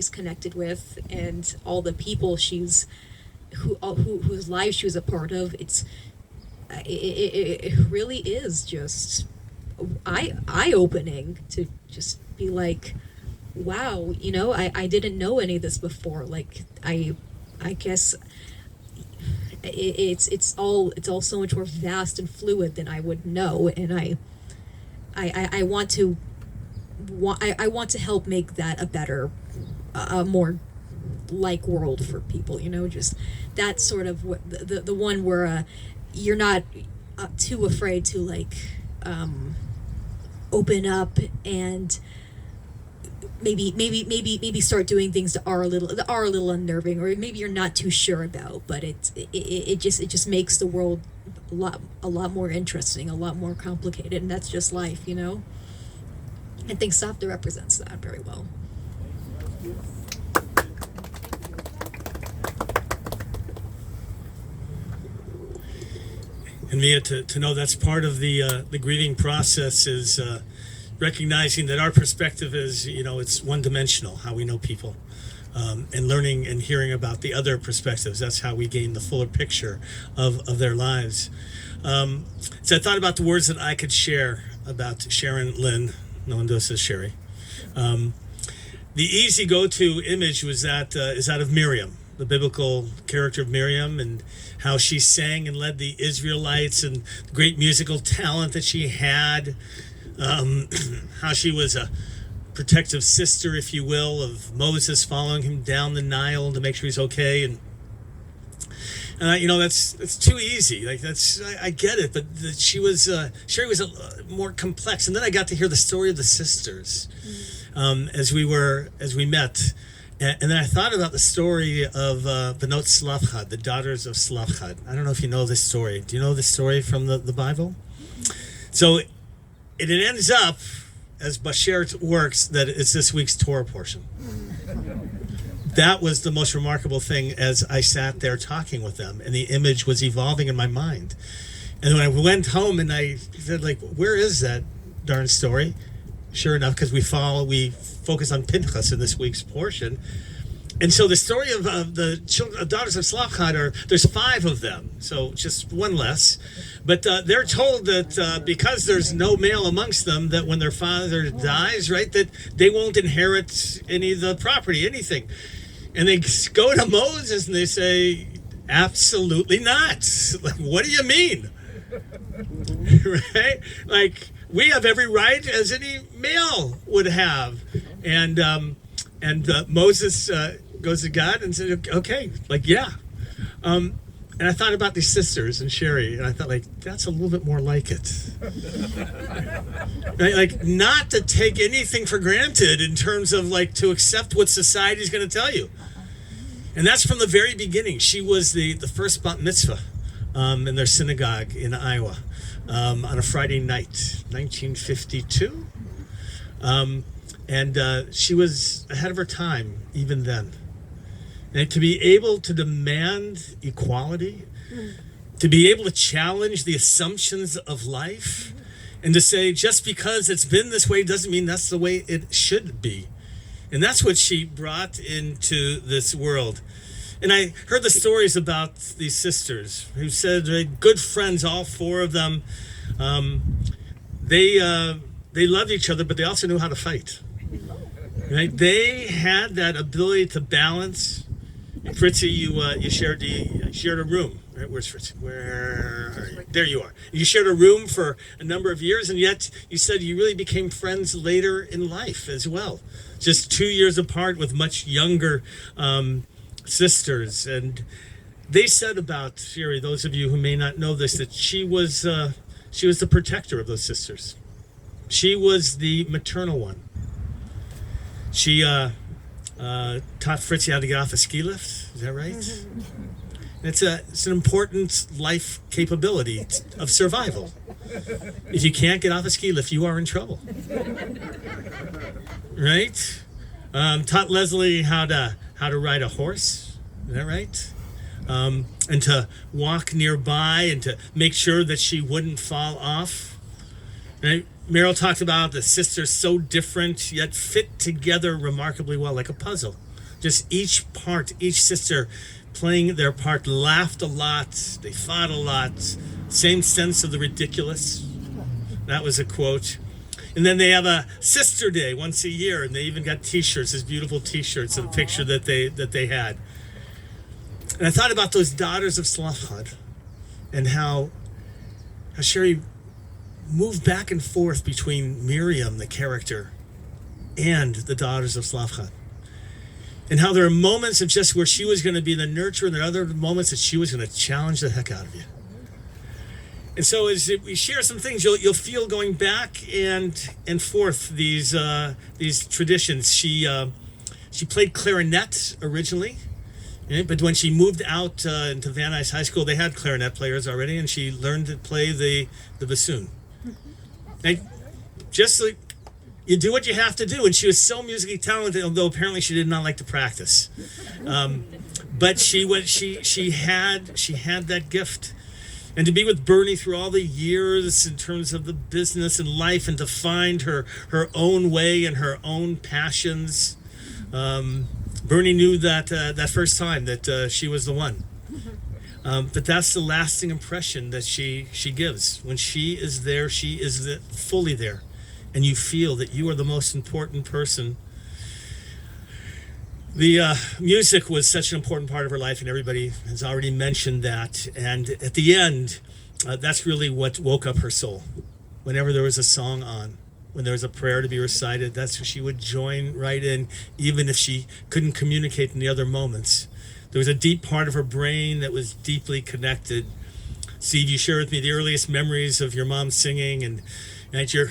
connected with, and all the people whose lives she was a part of, it really is just eye-opening to just be like, wow, I didn't know any of this before. Like, I guess it's all so much more vast and fluid than I would know, and I want to help make that a better, a more like world for people. Just that sort of the one where you're not too afraid to like open up and maybe start doing things that are a little unnerving, or maybe you're not too sure about, but it just makes the world a lot more interesting, a lot more complicated, and that's just life. I think Safta represents that very well. And Mia, to know that's part of the grieving process is recognizing that our perspective is, it's one-dimensional, how we know people, and learning and hearing about the other perspectives. That's how we gain the fuller picture of their lives. So I thought about the words that I could share about Sharon Lynn. No one does says Sherry. The easy go-to image is that of Miriam, the biblical character of Miriam, and how she sang and led the Israelites, and the great musical talent that she had. How she was a protective sister, if you will, of Moses, following him down the Nile to make sure he's okay. And that's too easy. Like, I get it, but Sherry was more complex. And then I got to hear the story of the sisters as we met. And then I thought about the story of Benot Slavchad, the daughters of Slavchad. I don't know if you know this story. Do you know this story from the Bible? So it ends up, as Bashir works, that it's this week's Torah portion. That was the most remarkable thing as I sat there talking with them, and the image was evolving in my mind. And when I went home and I said, like, where is that darn story? Sure enough, because we focus on Pinchas in this week's portion. And so the story of the daughters of Slavchad there's 5 of them, so just one less. But they're told that because there's no male amongst them, that when their father dies, right, that they won't inherit any of the property, anything. And they go to Moses and they say, absolutely not. Like, what do you mean? Right? Like, we have every right as any male would have. And Moses goes to God and said, okay, like, yeah. And I thought about these sisters and Sherry, and I thought, like, that's a little bit more like it. Right? Like, not to take anything for granted in terms of, like, to accept what society's going to tell you. And that's from the very beginning. She was the first bat mitzvah in their synagogue in Iowa on a Friday night, 1952. And she was ahead of her time even then. And to be able to demand equality, to be able to challenge the assumptions of life, and to say just because it's been this way doesn't mean that's the way it should be. And that's what she brought into this world. And I heard the stories about these sisters who said they're good friends, all 4 of them. They loved each other, but they also knew how to fight. Right? They had that ability to balance. And Fritzy, you shared a room. Right? Where's Fritzy? Where are you? There you are. You shared a room for a number of years, and yet you said you really became friends later in life as well. Just 2 years apart with much younger sisters. And They said about Sherri, those of you who may not know this, that she was the protector of those sisters. She was the maternal one. She taught Fritzy how to get off a ski lift. Is that right? It's an important life capability of survival. If you can't get off a ski lift, you are in trouble. Right? Taught Leslie how to ride a horse. Is that right? And to walk nearby and to make sure that she wouldn't fall off. Right? Meryl talked about the sisters so different yet fit together remarkably well, like a puzzle. Just each sister playing their part, laughed a lot, they fought a lot, same sense of the ridiculous. That was a quote. And then they have a sister day once a year, and they even got t-shirts, these beautiful t-shirts of the picture that they had. And I thought about those daughters of Slavhad and how Sherri moved back and forth between Miriam, the character, and the daughters of Slavhad. And how there are moments of just where she was going to be the nurturer, and there are other moments that she was going to challenge the heck out of you. And so as we share some things, you'll feel going back and forth these traditions. She played clarinet originally, but when she moved out into Van Nuys High School, they had clarinet players already, and she learned to play the bassoon. And just like you do what you have to do, and she was so musically talented, although apparently she did not like to practice. But she had that gift. And to be with Bernie through all the years in terms of the business and life, and to find her own way and her own passions. Bernie knew that first time that she was the one. But that's the lasting impression that she gives. When she is there, she is fully there. And you feel that you are the most important person. The music was such an important part of her life, and everybody has already mentioned that. And at the end, that's really what woke up her soul. Whenever there was a song on, when there was a prayer to be recited, that's where she would join right in, even if she couldn't communicate in the other moments. There was a deep part of her brain that was deeply connected. Steve, you shared with me the earliest memories of your mom singing, and your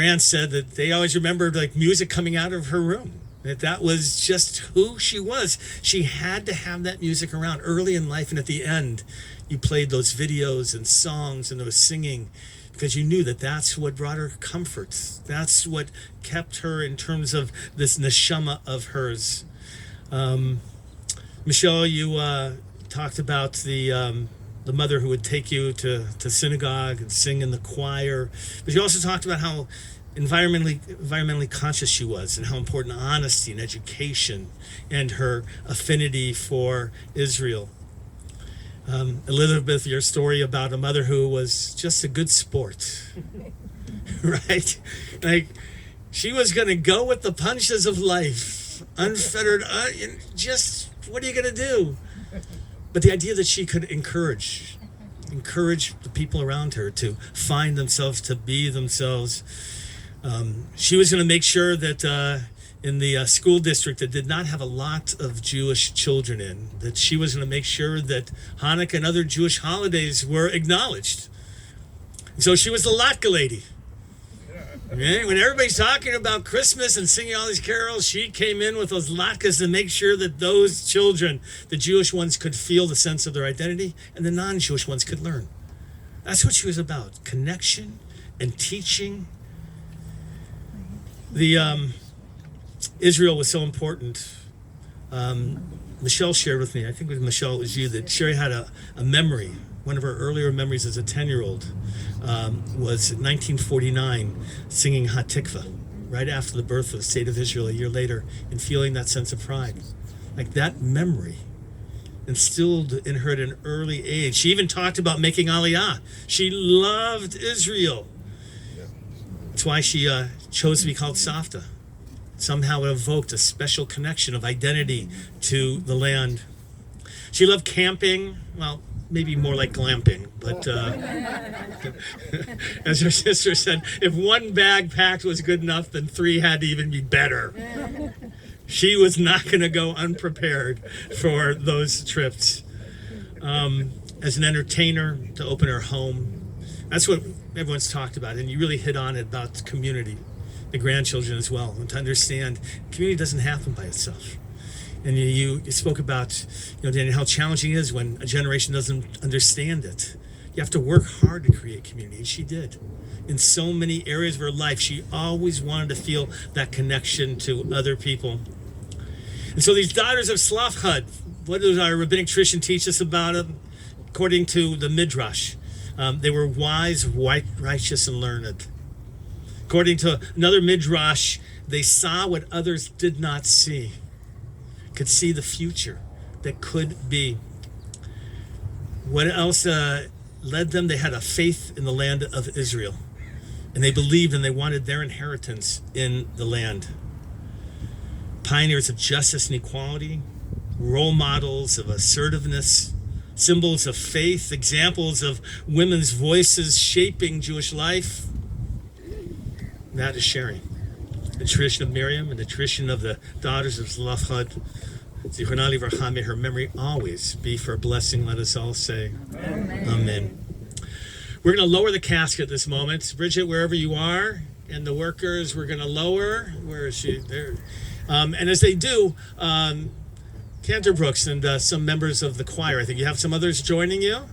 aunt said that they always remembered like music coming out of her room. That was just who she was. She had to have that music around early in life, and at the end, you played those videos and songs and those singing because you knew that that's what brought her comfort. That's what kept her in terms of this neshama of hers. Michelle, you talked about the mother who would take you to synagogue and sing in the choir, but you also talked about how environmentally conscious she was, and how important honesty and education and her affinity for Israel. Elizabeth, your story about a mother who was just a good sport, right? Like, she was going to go with the punches of life, unfettered, just what are you going to do? But the idea that she could encourage the people around her to find themselves, to be themselves. She was going to make sure that in the school district that did not have a lot of Jewish children in, that she was going to make sure that Hanukkah and other Jewish holidays were acknowledged. And so she was the latke lady. Right? When everybody's talking about Christmas and singing all these carols, she came in with those latkes to make sure that those children, the Jewish ones, could feel the sense of their identity, and the non-Jewish ones could learn. That's what she was about, connection and teaching. The Israel was so important. Michelle shared with me, I think with Michelle it was you, that Sherri had a memory. One of her earlier memories as a 10-year-old was 1949, singing Hatikva, right after the birth of the state of Israel a year later, and feeling that sense of pride. Like that memory instilled in her at an early age. She even talked about making Aliyah. She loved Israel. That's why she chose to be called Savta. Somehow it evoked a special connection of identity to the land. She loved camping, well, maybe more like glamping, but as her sister said, if one bag packed was good enough, then 3 had to even be better. She was not going to go unprepared for those trips. as an entertainer, to open her home. That's what everyone's talked about, and you really hit on it about community, the grandchildren as well, and to understand community doesn't happen by itself. And you spoke about, Danny, how challenging it is when a generation doesn't understand it. You have to work hard to create community, and she did. In so many areas of her life, she always wanted to feel that connection to other people. And so these daughters of Slavhud, what does our rabbinic tradition teach us about them? According to the Midrash, they were wise, white, righteous, and learned. According to another Midrash, they saw what others did not see, could see the future that could be. What else led them? They had a faith in the land of Israel, and they believed and they wanted their inheritance in the land. Pioneers of justice and equality, role models of assertiveness, symbols of faith, examples of women's voices shaping Jewish life. That is Sherri. The tradition of Miriam and the tradition of the daughters of Zlafhad. Zichronah livracha, may her memory always be for a blessing. Let us all say Amen. Amen. We're going to lower the casket this moment. Bridget, wherever you are, and the workers, we're going to lower. Where is she? There. And as they do, Cantor Brooks and some members of the choir. I think you have some others joining you.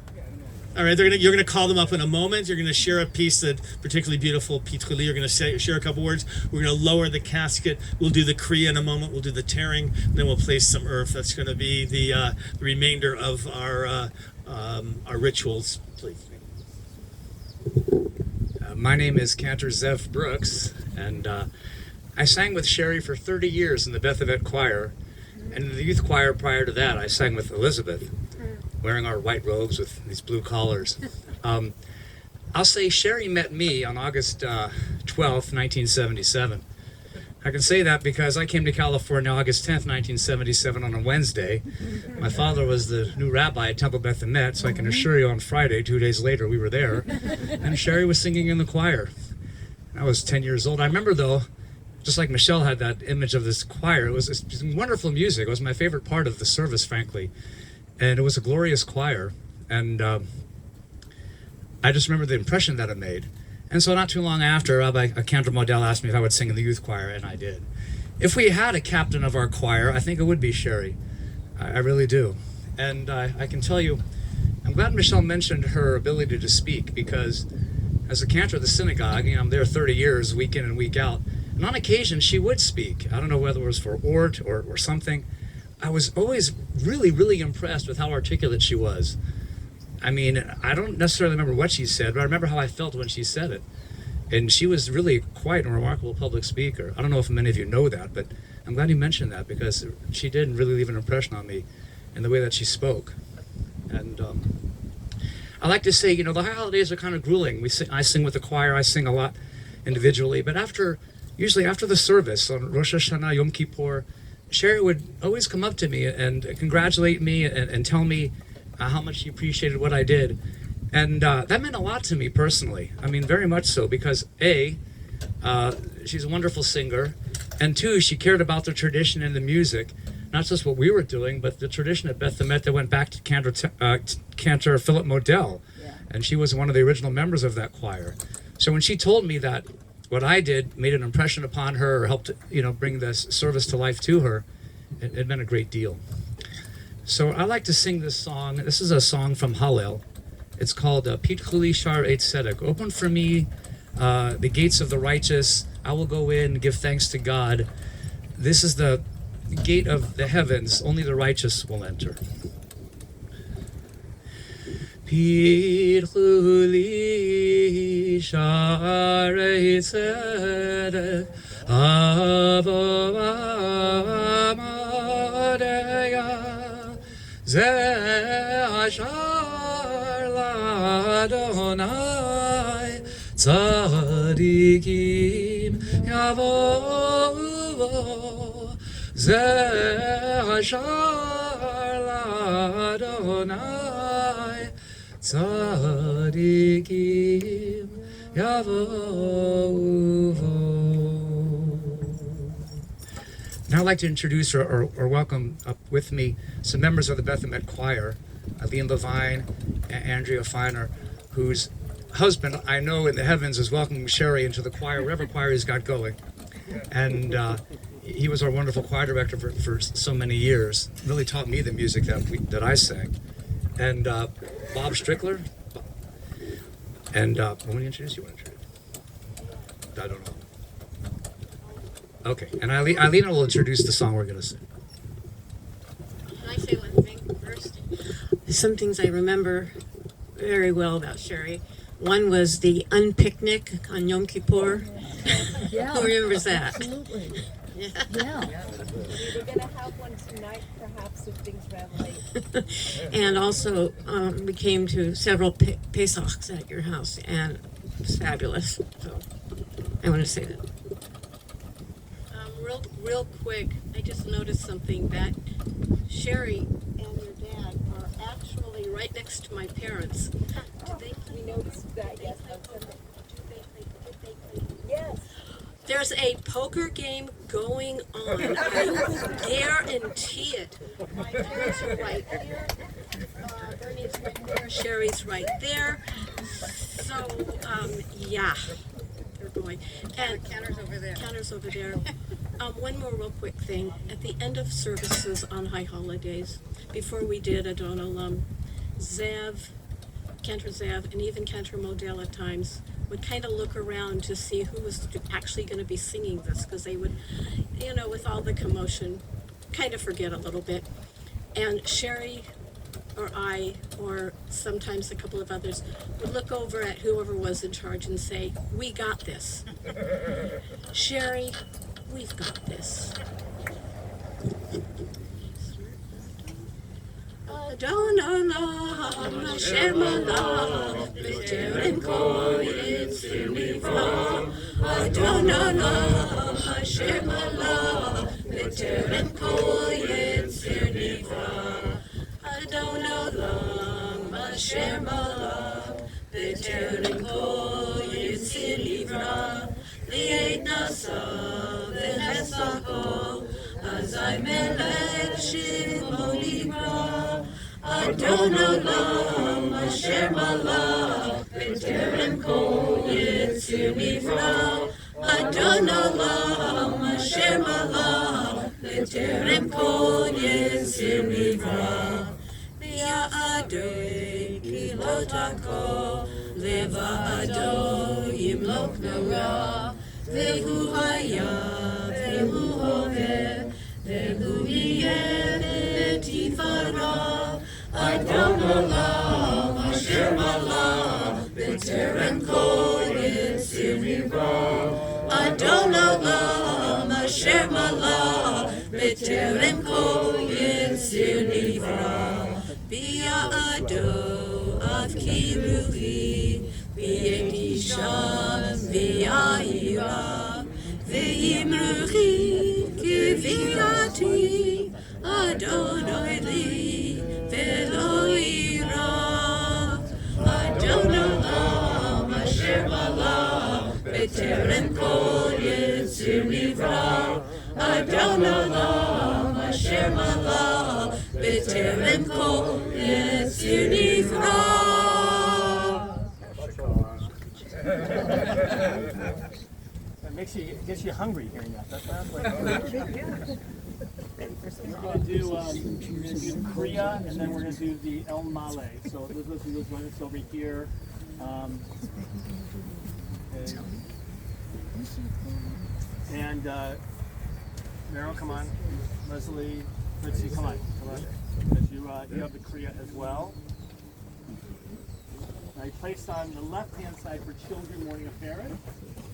All right, you're going to call them up in a moment. You're going to share a piece that particularly beautiful. Pitruli, you're going to share a couple words. We're going to lower the casket. We'll do the Kriya in a moment. We'll do the tearing. Then we'll place some earth. That's going to be the remainder of our rituals. Please. My name is Cantor Zev Brooks, and I sang with Sherri for 30 years in the Beth Avet choir. And in the youth choir prior to that, I sang with Elizabeth, wearing our white robes with these blue collars. I'll say Sherri met me on August 12th, 1977. I can say that because I came to California August 10th, 1977 on a Wednesday. My father was the new rabbi at Temple Beth Emet, so I can assure you on Friday, 2 days later, we were there, and Sherri was singing in the choir. I was 10 years old. I remember, though, just like Michelle had that image of this choir, it was wonderful music. It was my favorite part of the service, frankly. And it was a glorious choir. And I just remember the impression that it made. And so not too long after, Rabbi Cantor Modell asked me if I would sing in the youth choir, and I did. If we had a captain of our choir, I think it would be Sherri. I really do. And I can tell you, I'm glad Michelle mentioned her ability to speak, because as a cantor of the synagogue, I'm there 30 years, week in and week out, and on occasion she would speak. I don't know whether it was for Ort or something. I was always really, really impressed with how articulate she was. I mean, I don't necessarily remember what she said, but I remember how I felt when she said it. And she was really quite a remarkable public speaker. I don't know if many of you know that, but I'm glad you mentioned that, because she did really leave an impression on me in the way that she spoke. And I like to say, the holidays are kind of grueling. I sing with the choir, I sing a lot individually, but usually after the service on Rosh Hashanah, Yom Kippur, Sherri would always come up to me and congratulate me and tell me how much she appreciated what I did. And that meant a lot to me personally. I mean, very much so, because A, she's a wonderful singer, and 2, she cared about the tradition and the music, not just what we were doing, but the tradition at Beth Emet that went back to Cantor Philip Modell. Yeah. And she was one of the original members of that choir. So when she told me that what I did made an impression upon her, or helped, bring this service to life to her, it meant a great deal. So I like to sing this song. This is a song from Hallel. It's called Pitchuli Shar Et Tzedek. Open for me the gates of the righteous. I will go in, give thanks to God. This is the gate of the heavens. Only the righteous will enter. Pitchuli Shar Et Tzedek. Avo Amadeya. Ze Ashar Ladonai Tzadikim Yavo Ze Ashar Ladonai Tzadikim Yavo. Now I'd like to introduce or welcome up with me some members of the Beth Emet choir. Eileen Levine, Andrea Feiner, whose husband I know in the heavens is welcoming Sherri into the choir, wherever choir he's got going. And he was our wonderful choir director for so many years. Really taught me the music that I sang. And Bob Strickler. And when you introduce, you want to introduce? I don't know. Okay, and Eileen will introduce the song we're going to sing. Can I say one thing first? Some things I remember very well about Sherri. One was the unpicnic on Yom Kippur. Yeah. Who remembers that? Absolutely. Yeah. Yeah. We're going to have one tonight, perhaps, if things ran late. And also, we came to several Pesachs at your house, and it was fabulous. So I want to say that. Real quick, I just noticed something that Sherri and your dad are actually right next to my parents. We noticed that, yes. Yes. There's a poker game going on. I guarantee it. My parents are right here. Bernie's right there. Sherri's right there. So, yeah. They're going. And counter's over there. Counter's over there. One more real quick thing. At the end of services on high holidays, before we did Adon Olam, Zev, Cantor Zev, and even Cantor Model at times would kind of look around to see who was actually going to be singing this, because they would, with all the commotion, kind of forget a little bit. And Sherri or I, or sometimes a couple of others, would look over at whoever was in charge and say, "We got this." Sherri, we've got this. Adon Olam, Hashem Olam, B'Terem Kol Yitzir Nivra. Adon Olam, Hashem Olam, B'Terem Kol Yitzir Nivra. Adon Olam, Hashem Olam, B'Terem Kol Yitzir Nivra. Li'et Nasa v'Hesakol, Azai Melech Shemo Nivra. Adon Olam, Hashem Olam, B'Terem Kol Yitzir Nivra. Adon Olam, Hashem Olam, B'Terem Kol Yitzir Nivra. V'ya'adoi kilot hakol, Leva'ado yimlok nora. Ve'hu haya, ve'hu hoveh, ve'hu yeh v'tifara. Adon Olam, Hashem Olam, B'Terem Kol Yitzir Nivra. Adon Olam, Hashem Olam, B'Terem Kol Yitzir Nivra. Bi'a'ado av kiruvi, v'yet isha v'ya'ira, v'yimruchi k'vi'ati, Adonai li v'lo ira. Adon Olam, Hashem Olam, B'Terem Kol Yitzir Nivra. Adon Olam, Hashem Olam, B'Terem Kol Yitzir Nivra. Gets you hungry hearing that. That sounds like we're going to do the Kriya, and then we're going to do the El Male. So Elizabeth will join us over here. And Meryl, come on. Leslie, Mitzi, come on. Because you have the Kriya as well. I placed on the left-hand side for children mourning a parent,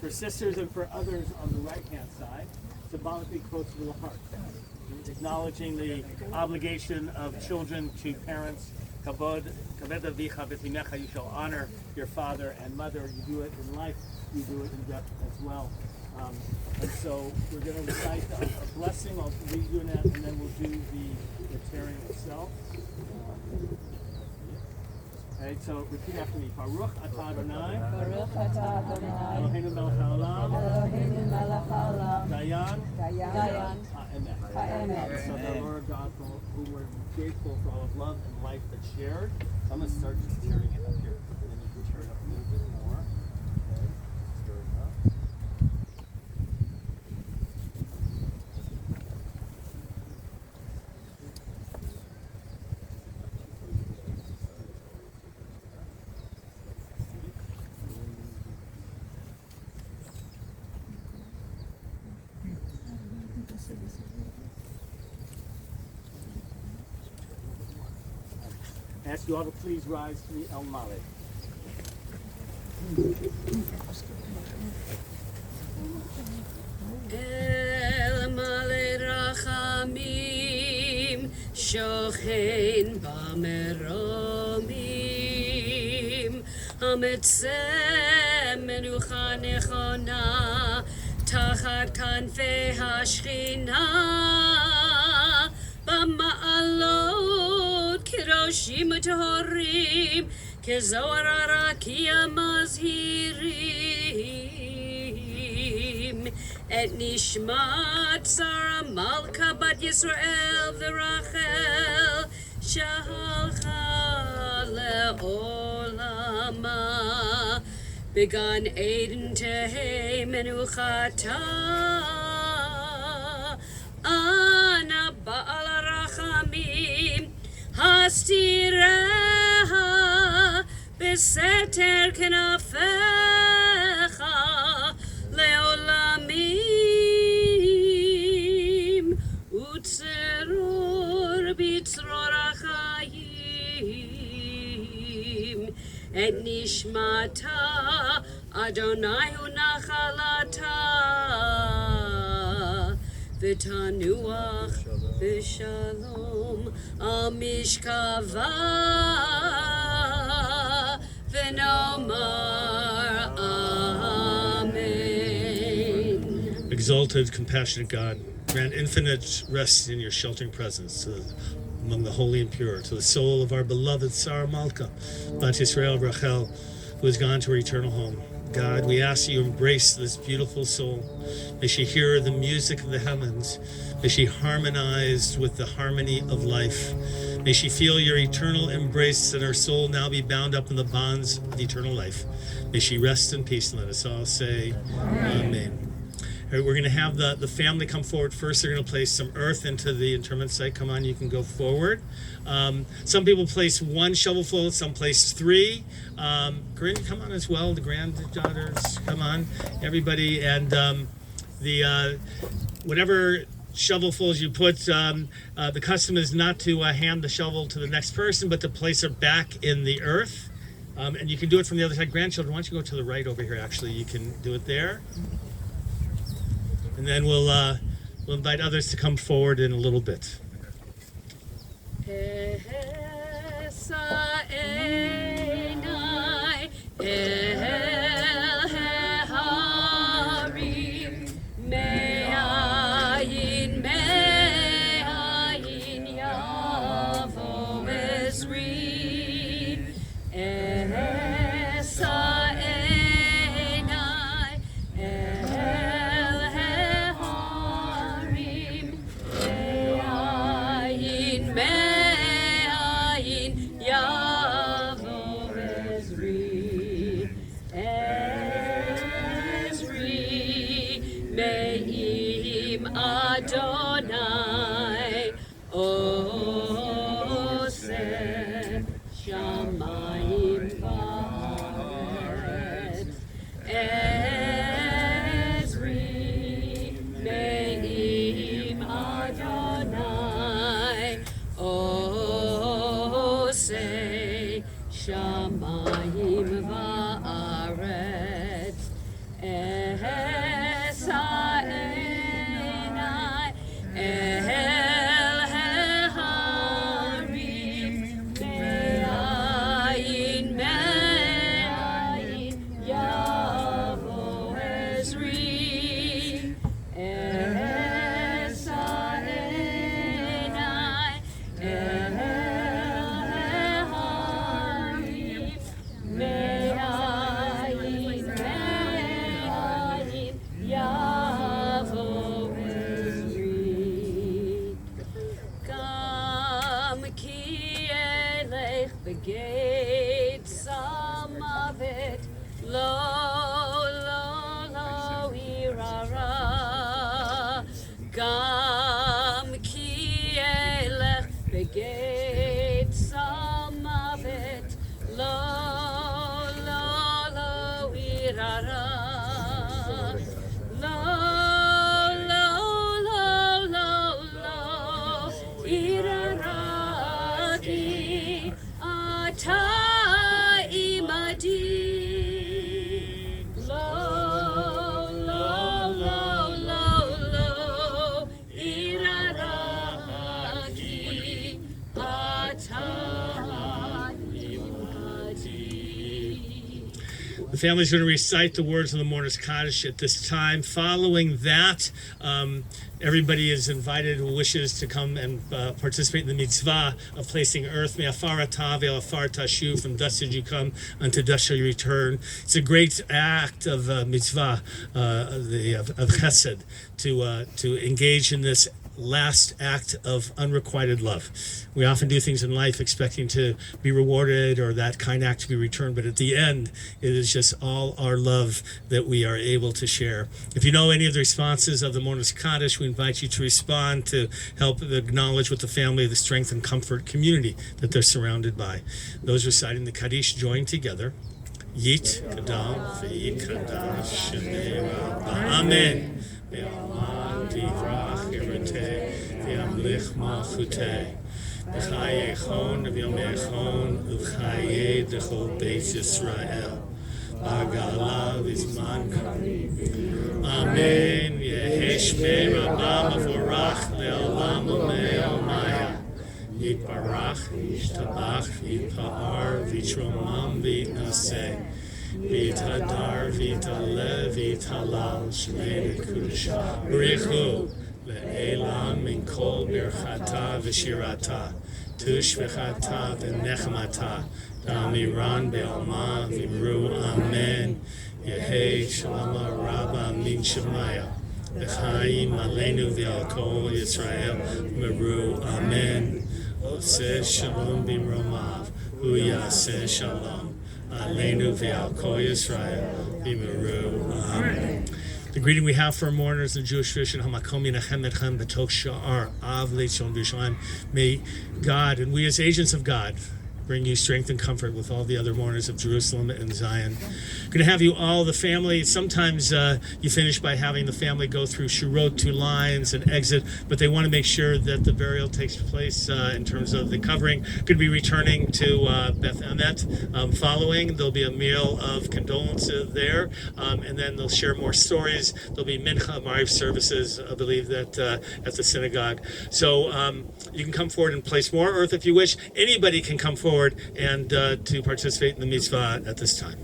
for sisters and for others on the right-hand side, symbolically close to the heart, acknowledging the obligation of children to parents. Kavod, kaved avicha v'timecha, you shall honor your father and mother. You do it in life, you do it in death as well. And so we're going to recite a blessing. I'll read you that, and then we'll do the tearing itself. Okay, so repeat after me. Baruch atah Adonai, Baruch atah Adonai, Eloheinu melech haolam, Eloheinu melech haolam, Dayan, Dayan, ha'emet. ha'emet. So the Lord God, for whom we're grateful for all of love and life that's shared. So I'm going to start just tearing it up here. And then you can tear it up a little bit more. Okay, stir it up. I ask you all to please rise to the El Male. El Male Rachamim Shochein Bameromim Hametzeh Menucha Nechona Tachat Kanfei HaShchina B'ma'alot Kiroshim U'Tohorim Kezohar HaRakia Mazhirim Et Nishmat Sarah Malka Bat Yisrael V'Rachel Shahalcha Le'olama Began Eden Tehei Menuchata Ana Ba'al Rachamim Hastireha Beseter Kenafecha Leolamim Utzerur Bitzror Achayim Et Nishmata Adonai Unachalata V'tanuach v'shalom al mishkava v'nomar amen. Exalted, compassionate God, grant infinite rest in your sheltering presence among the holy and pure, to the soul of our beloved Sarah Malka, Bat Yisrael Rachel, who has gone to her eternal home. God, we ask you to embrace this beautiful soul. May she hear the music of the heavens. May she harmonize with the harmony of life. May she feel your eternal embrace, and her soul now be bound up in the bonds of eternal life. May she rest in peace, and let us all say, Amen. All right, we're going to have the family come forward first. They're going to place some earth into the interment site. Come on, you can go forward. Some people place one shovelful, some place three. Corinne, come on as well. The granddaughters, come on, everybody. And the whatever shovelfuls you put, the custom is not to hand the shovel to the next person, but to place her back in the earth. And you can do it from the other side. Grandchildren, why don't you go to the right over here? Actually, you can do it there. And then we'll invite others to come forward in a little bit. Adonai Oseh Shamayim Va'aretz Ezri Me'im Adonai Oseh Shamayim Va'aretz Lo, lo, lo, irara. Gam ki elech begeit samavet. Lo, lo, lo, irara. Lo, lo, lo, lo, lo, irara. Ki ata imadi. Lo, lo, lo, lo, lo, irara. Ki ata imadi. The family's going to recite the words of the Mourner's Kaddish at this time. Following that, everybody is invited who wishes to come and participate in the mitzvah of placing earth. Me'afar atah ve'afar tashu, from dust did you come, unto dust shall you return. It's a great act of mitzvah, of chesed, to engage in this last act of unrequited love. We often do things in life expecting to be rewarded or that kind act to be returned, but at the end, it is just all our love that we are able to share. If you know any of the responses of the Mourner's Kaddish, we invite you to respond to help acknowledge with the family the strength and comfort community that they're surrounded by. Those reciting the Kaddish join together. Yit kadal v'yit kadash shenei rabba. Amen. Ve'aman divrach irutei ve'amlich malchutei. V'chayechon v'yomechon v'chayei d'chol Beis Yisrael. B'agala v'zman karim. Amen. Yehi shmei rabba mevorach le'olam u'me'omaya. Yitbarach v'yishtabach v'yitpa'ar v'yitromam v'yitnaseh. V'yitadar v'yitaleh v'yitalal shmei l'kudusha. B'richu le'elam min kol birchata v'shirata. Tush v'chata v'nechmata. Damiran be'alma v'imru amen. Yehei shalama rabba min shemaya. V'chaim aleinu v'al kol Yisrael v'imru amen. Oseh shalom b'imromav, hu yaseh shalom. Aleinu v'al kol Yisrael v'imru amen. The greeting we have for our mourners in the Jewish tradition, Hamakom Yinachem Etchem B'tok Sha'ar Av Leitzon B'Yerushalayim. May God, and we as agents of God, bring you strength and comfort with all the other mourners of Jerusalem and Zion. Going to have you all, the family, sometimes you finish by having the family go through Shirot, 2 lines, and exit, but they want to make sure that the burial takes place in terms of the covering. Going to be returning to Beth Emet following. There'll be a meal of condolences there, and then they'll share more stories. There'll be Mincha, Mariv services, I believe, that at the synagogue. So you can come forward and place more earth if you wish. Anybody can come forward and to participate in the mitzvah at this time.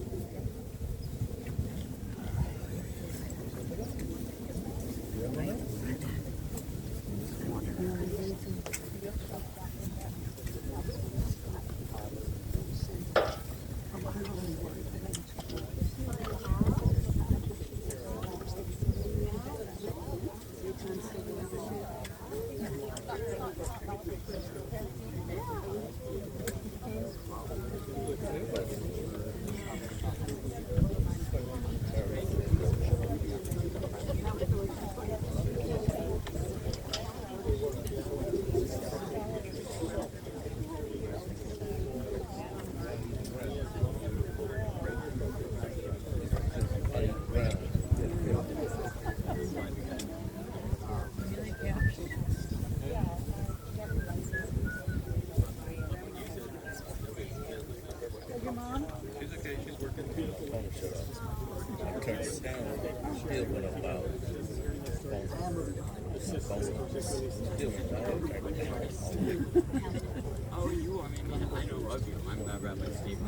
Oh, you, I mean, I know of you. I'm not Rabbi Steve.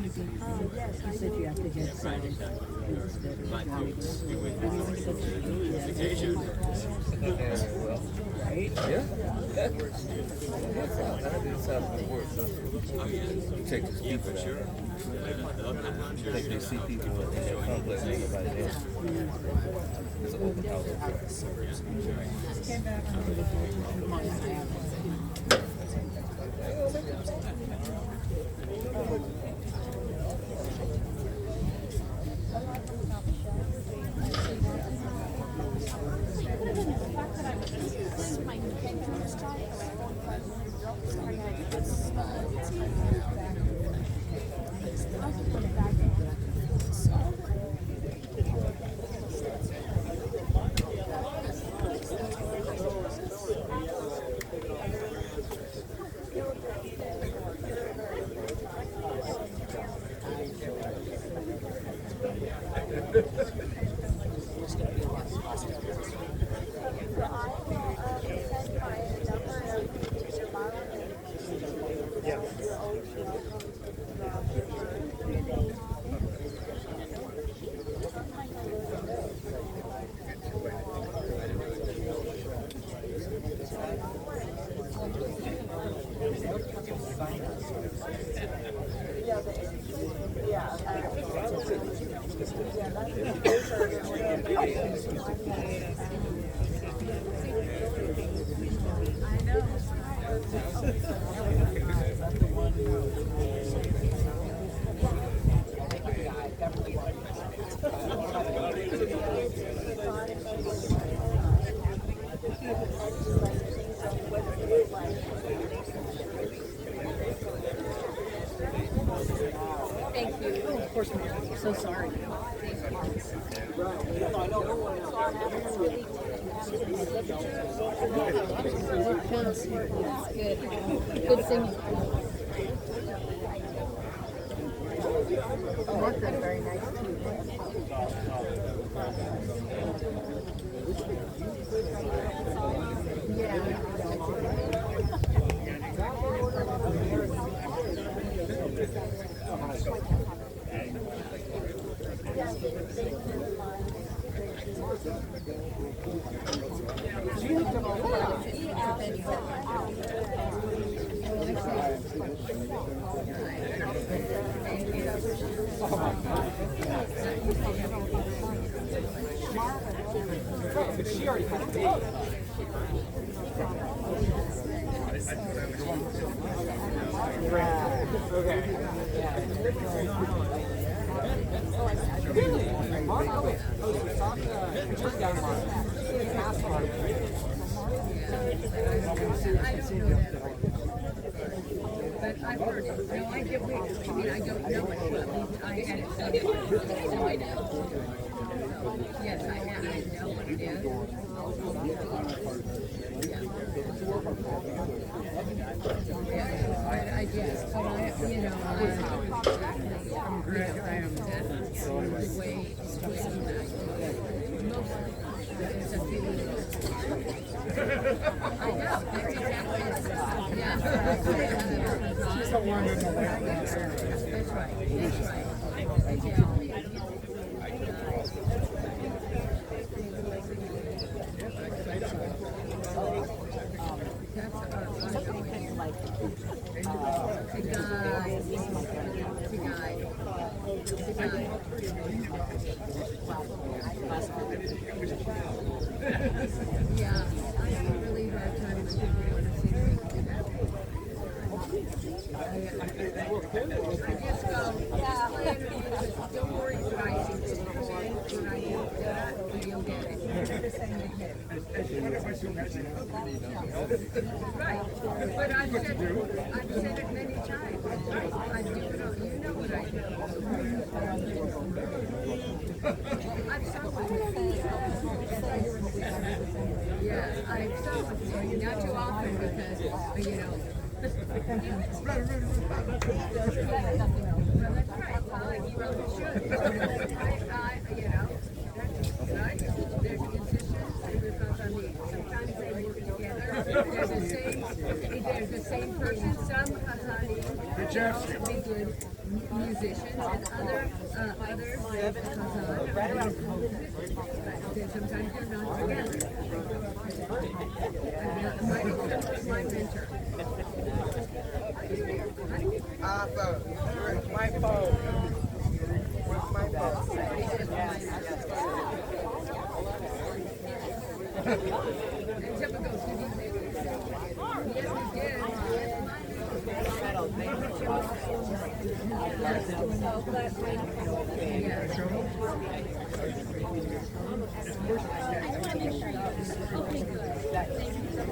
Oh, yes, I said you have to get Right, exactly. But you be with this occasion. right? Yeah. Oh, yeah. Take this Yeah, for sure. I'm sure Like you they see people in their complex and everybody else. It's an open house. Thank you. Oh, of course, Mary. I'm so sorry. Good. Good singing. Martha's very nice too. But I've heard it. No, I get weird. I mean, I don't know it, but I had it studied. So I know. Yes, I have. I know what it is. Yeah, I guess, but I, you know, I'm that's the way it's twisted that. Mostly. It's a feeling. I know, that's exactly it. Yeah. She's a wonderful lady. That's right, that's right. Yeah, I have a really hard time with people who want to see me do that. I just go, yeah, play interviews. Don't worry what I do. Just play when I do that, you'll get it. Right, but I've said it many times. I do it all. You know what I do. I've sung with you. Yeah, I've sung with you. Not too often because, you know. Well, that's right. Well, you really should. You know, that's right. There's consistency because I mean, sometimes they work together. There's the same person. Some Hazani be good musicians, and others sometimes they're not together. My mentor. Where's my phone? Where's my phone? And Tippa goes, did you make it? Yes, we did. Okay, good. Thank you so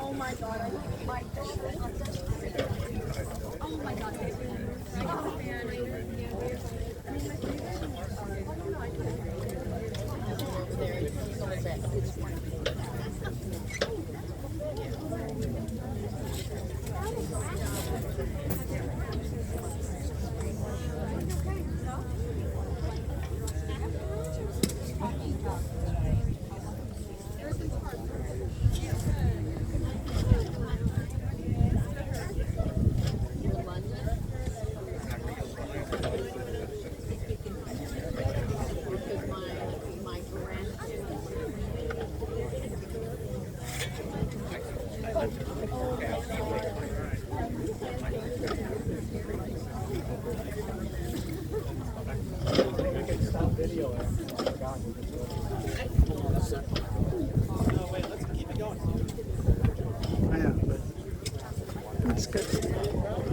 Oh my god, my oh my god. That's good.